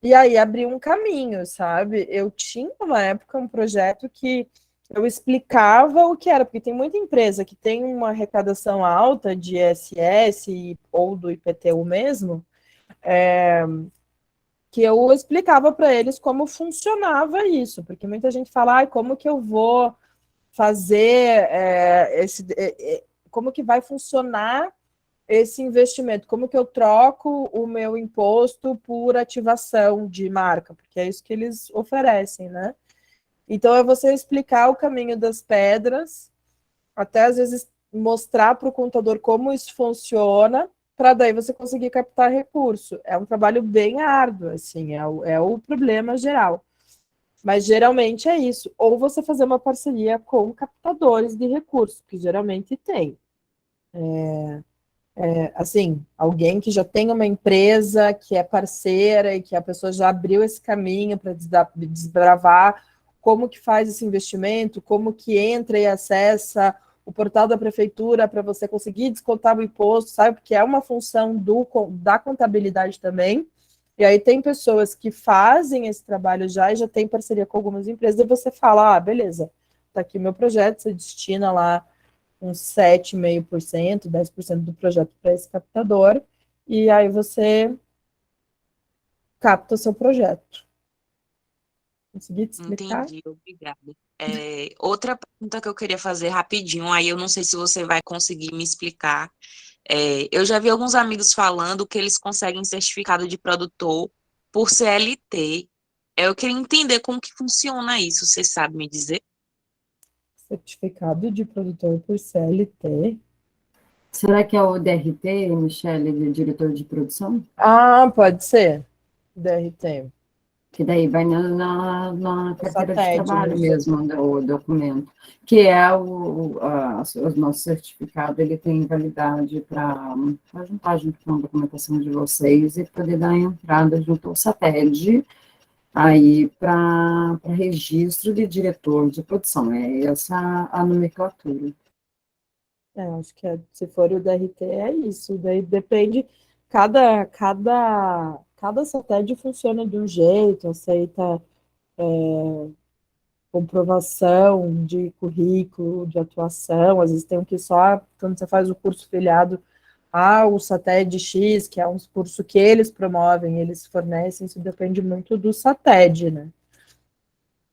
e aí abrir um caminho, sabe? Eu tinha, uma época, um projeto que eu explicava o que era, porque tem muita empresa que tem uma arrecadação alta de ISS ou do IPTU mesmo, que eu explicava para eles como funcionava isso, porque muita gente fala, como que eu vou fazer como que vai funcionar esse investimento, como que eu troco o meu imposto por ativação de marca, porque é isso que eles oferecem, né? Então, é você explicar o caminho das pedras, até às vezes mostrar para o contador como isso funciona, para daí você conseguir captar recurso. É um trabalho bem árduo, assim, é o problema geral. Mas geralmente é isso. Ou você fazer uma parceria com captadores de recursos, que geralmente tem. Assim, alguém que já tem uma empresa que é parceira e que a pessoa já abriu esse caminho para desbravar como que faz esse investimento, como que entra e acessa o portal da prefeitura para você conseguir descontar o imposto, sabe? Porque é uma função da contabilidade também. E aí tem pessoas que fazem esse trabalho já e já tem parceria com algumas empresas, e você fala, beleza, tá aqui meu projeto, você destina lá uns 7,5%, 10% do projeto para esse captador, e aí você capta o seu projeto. Consegui te explicar? Entendi, obrigada. Outra pergunta que eu queria fazer rapidinho, aí eu não sei se você vai conseguir me explicar. Eu já vi alguns amigos falando que eles conseguem certificado de produtor por CLT. Eu queria entender como que funciona isso, você sabe me dizer? Certificado de produtor por CLT. Será que é o DRT, Michele, de diretor de produção? Ah, pode ser. DRT. Que daí vai na carteira de SATED, trabalho né? mesmo, o documento, que é o nosso certificado, ele tem validade para juntar junto com a documentação de vocês e poder dar entrada junto ao SATED, aí para registro de diretor de produção, é essa a nomenclatura. Acho que se for o DRT é isso. Daí depende, cada SATED funciona de um jeito, aceita comprovação de currículo, de atuação, às vezes tem um que só, quando você faz o curso filiado ao SATED X, que é um curso que eles promovem, eles fornecem, isso depende muito do SATED, né?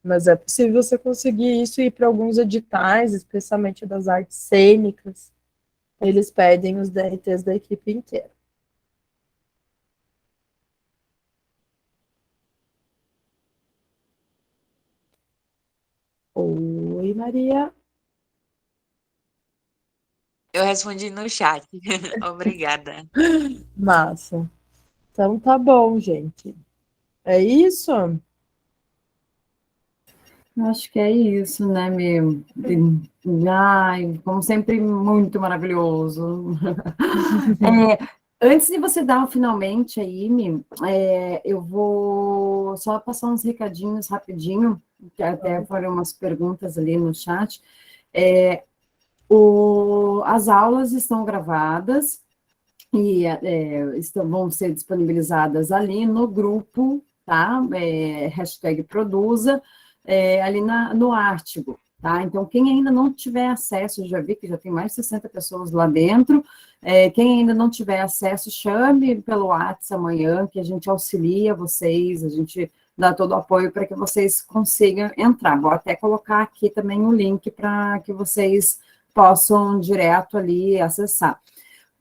Mas é possível você conseguir isso e ir para alguns editais, especialmente das artes cênicas, eles pedem os DRTs da equipe inteira. Oi, Maria. Eu respondi no chat. Obrigada. Massa. Então tá bom, gente. É isso? Acho que é isso, né, meu? Ai, como sempre, muito maravilhoso. Antes de você dar o finalmente aí, eu vou só passar uns recadinhos rapidinho, que até foram umas perguntas ali no chat. As aulas estão gravadas e vão ser disponibilizadas ali no grupo, tá? Hashtag Produza, ali no Artigo, tá? Então, quem ainda não tiver acesso, já vi que já tem mais de 60 pessoas lá dentro, quem ainda não tiver acesso, chame pelo WhatsApp amanhã, que a gente auxilia vocês, a gente dá todo o apoio para que vocês consigam entrar. Vou até colocar aqui também o link para que vocês possam direto ali acessar.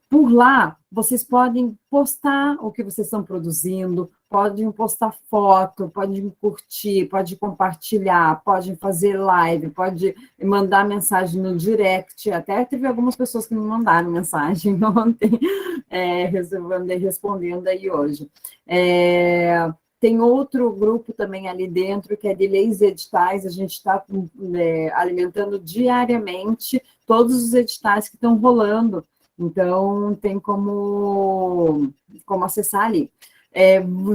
Por lá, vocês podem postar o que vocês estão produzindo, podem postar foto, podem curtir, podem compartilhar, podem fazer live, podem mandar mensagem no direct. Até teve algumas pessoas que me mandaram mensagem ontem, andei respondendo aí hoje. Tem outro grupo também ali dentro, que é de leis e editais, a gente está alimentando diariamente todos os editais que estão rolando. Então, tem como acessar ali.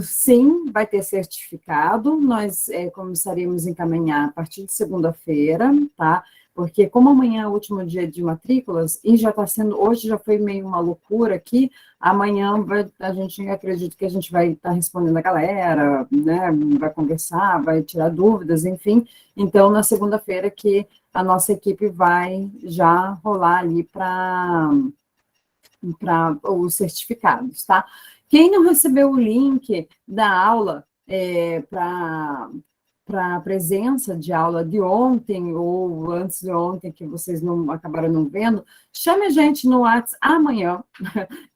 Sim, vai ter certificado, nós começaremos a encaminhar a partir de segunda-feira, tá? Porque como amanhã é o último dia de matrículas, e já está sendo, hoje já foi meio uma loucura aqui, amanhã a gente acredita que a gente vai estar respondendo a galera, né? Vai conversar, vai tirar dúvidas, enfim. Então, na segunda-feira que a nossa equipe vai já rolar ali para os certificados, tá? Quem não recebeu o link da aula para a presença de aula de ontem ou antes de ontem, que vocês não acabaram não vendo, chame a gente no WhatsApp amanhã,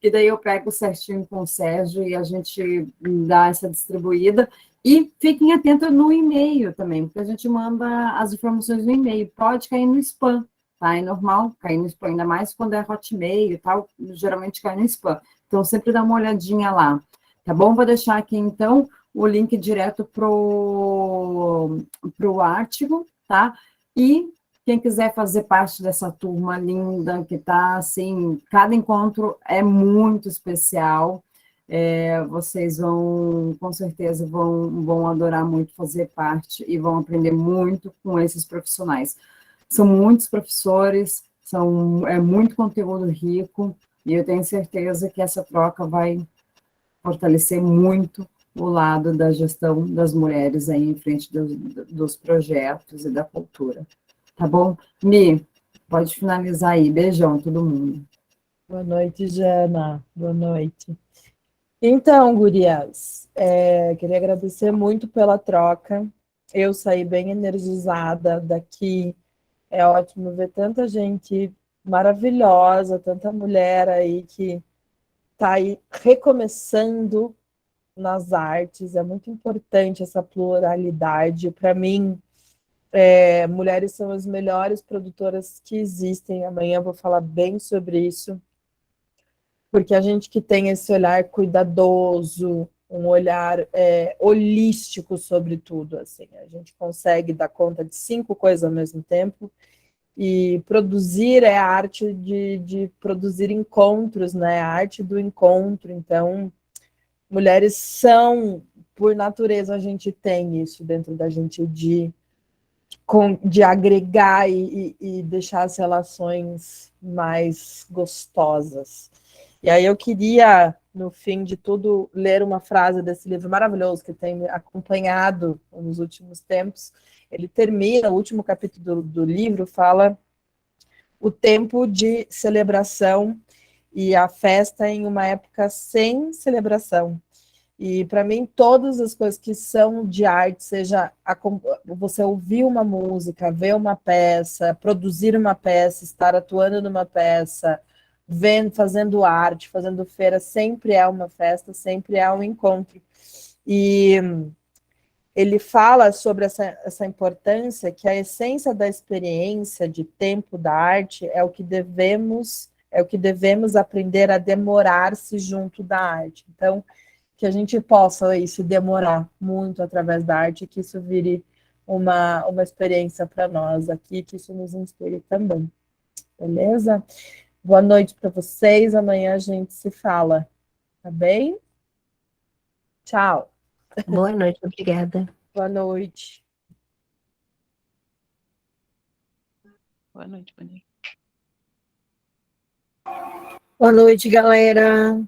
que daí eu pego certinho com o Sérgio e a gente dá essa distribuída. E fiquem atentos no e-mail também, porque a gente manda as informações no e-mail, pode cair no spam, tá? É normal cair no spam, ainda mais quando é Hotmail e tal, geralmente cai no spam. Então, sempre dá uma olhadinha lá, tá bom? Vou deixar aqui, então, o link direto pro artigo, tá? E quem quiser fazer parte dessa turma linda, que tá, assim, cada encontro é muito especial, vocês vão, com certeza, vão adorar muito fazer parte e vão aprender muito com esses profissionais. São muitos professores, é muito conteúdo rico, e eu tenho certeza que essa troca vai fortalecer muito o lado da gestão das mulheres aí em frente dos projetos e da cultura. Tá bom? Mi, pode finalizar aí. Beijão, todo mundo. Boa noite, Jana. Boa noite. Então, gurias, queria agradecer muito pela troca. eu saí bem energizada daqui. É ótimo ver tanta gente maravilhosa, tanta mulher aí que está aí recomeçando nas artes. É muito importante essa pluralidade. Para mim, mulheres são as melhores produtoras que existem. Amanhã eu vou falar bem sobre isso, porque a gente que tem esse olhar cuidadoso, um olhar holístico sobre tudo, assim, a gente consegue dar conta de 5 coisas ao mesmo tempo. E produzir é a arte de produzir encontros, né? A arte do encontro. Então, mulheres são, por natureza, a gente tem isso dentro da gente de agregar e deixar as relações mais gostosas. E aí eu queria, no fim de tudo, ler uma frase desse livro maravilhoso que tem me acompanhado nos últimos tempos. Ele termina, o último capítulo do livro fala o tempo de celebração e a festa em uma época sem celebração. E para mim, todas as coisas que são de arte, seja você ouvir uma música, ver uma peça, produzir uma peça, estar atuando numa peça, fazendo arte, fazendo feira, sempre é uma festa, sempre é um encontro. E ele fala sobre essa importância, que a essência da experiência de tempo da arte é o que devemos aprender a demorar-se junto da arte. Então, que a gente possa aí, se demorar muito através da arte, que isso vire uma experiência para nós aqui, que isso nos inspire também. Beleza? Boa noite para vocês, amanhã a gente se fala, tá bem? Tchau. Boa noite, obrigada. Boa noite. Boa noite, boa noite. Boa noite, galera.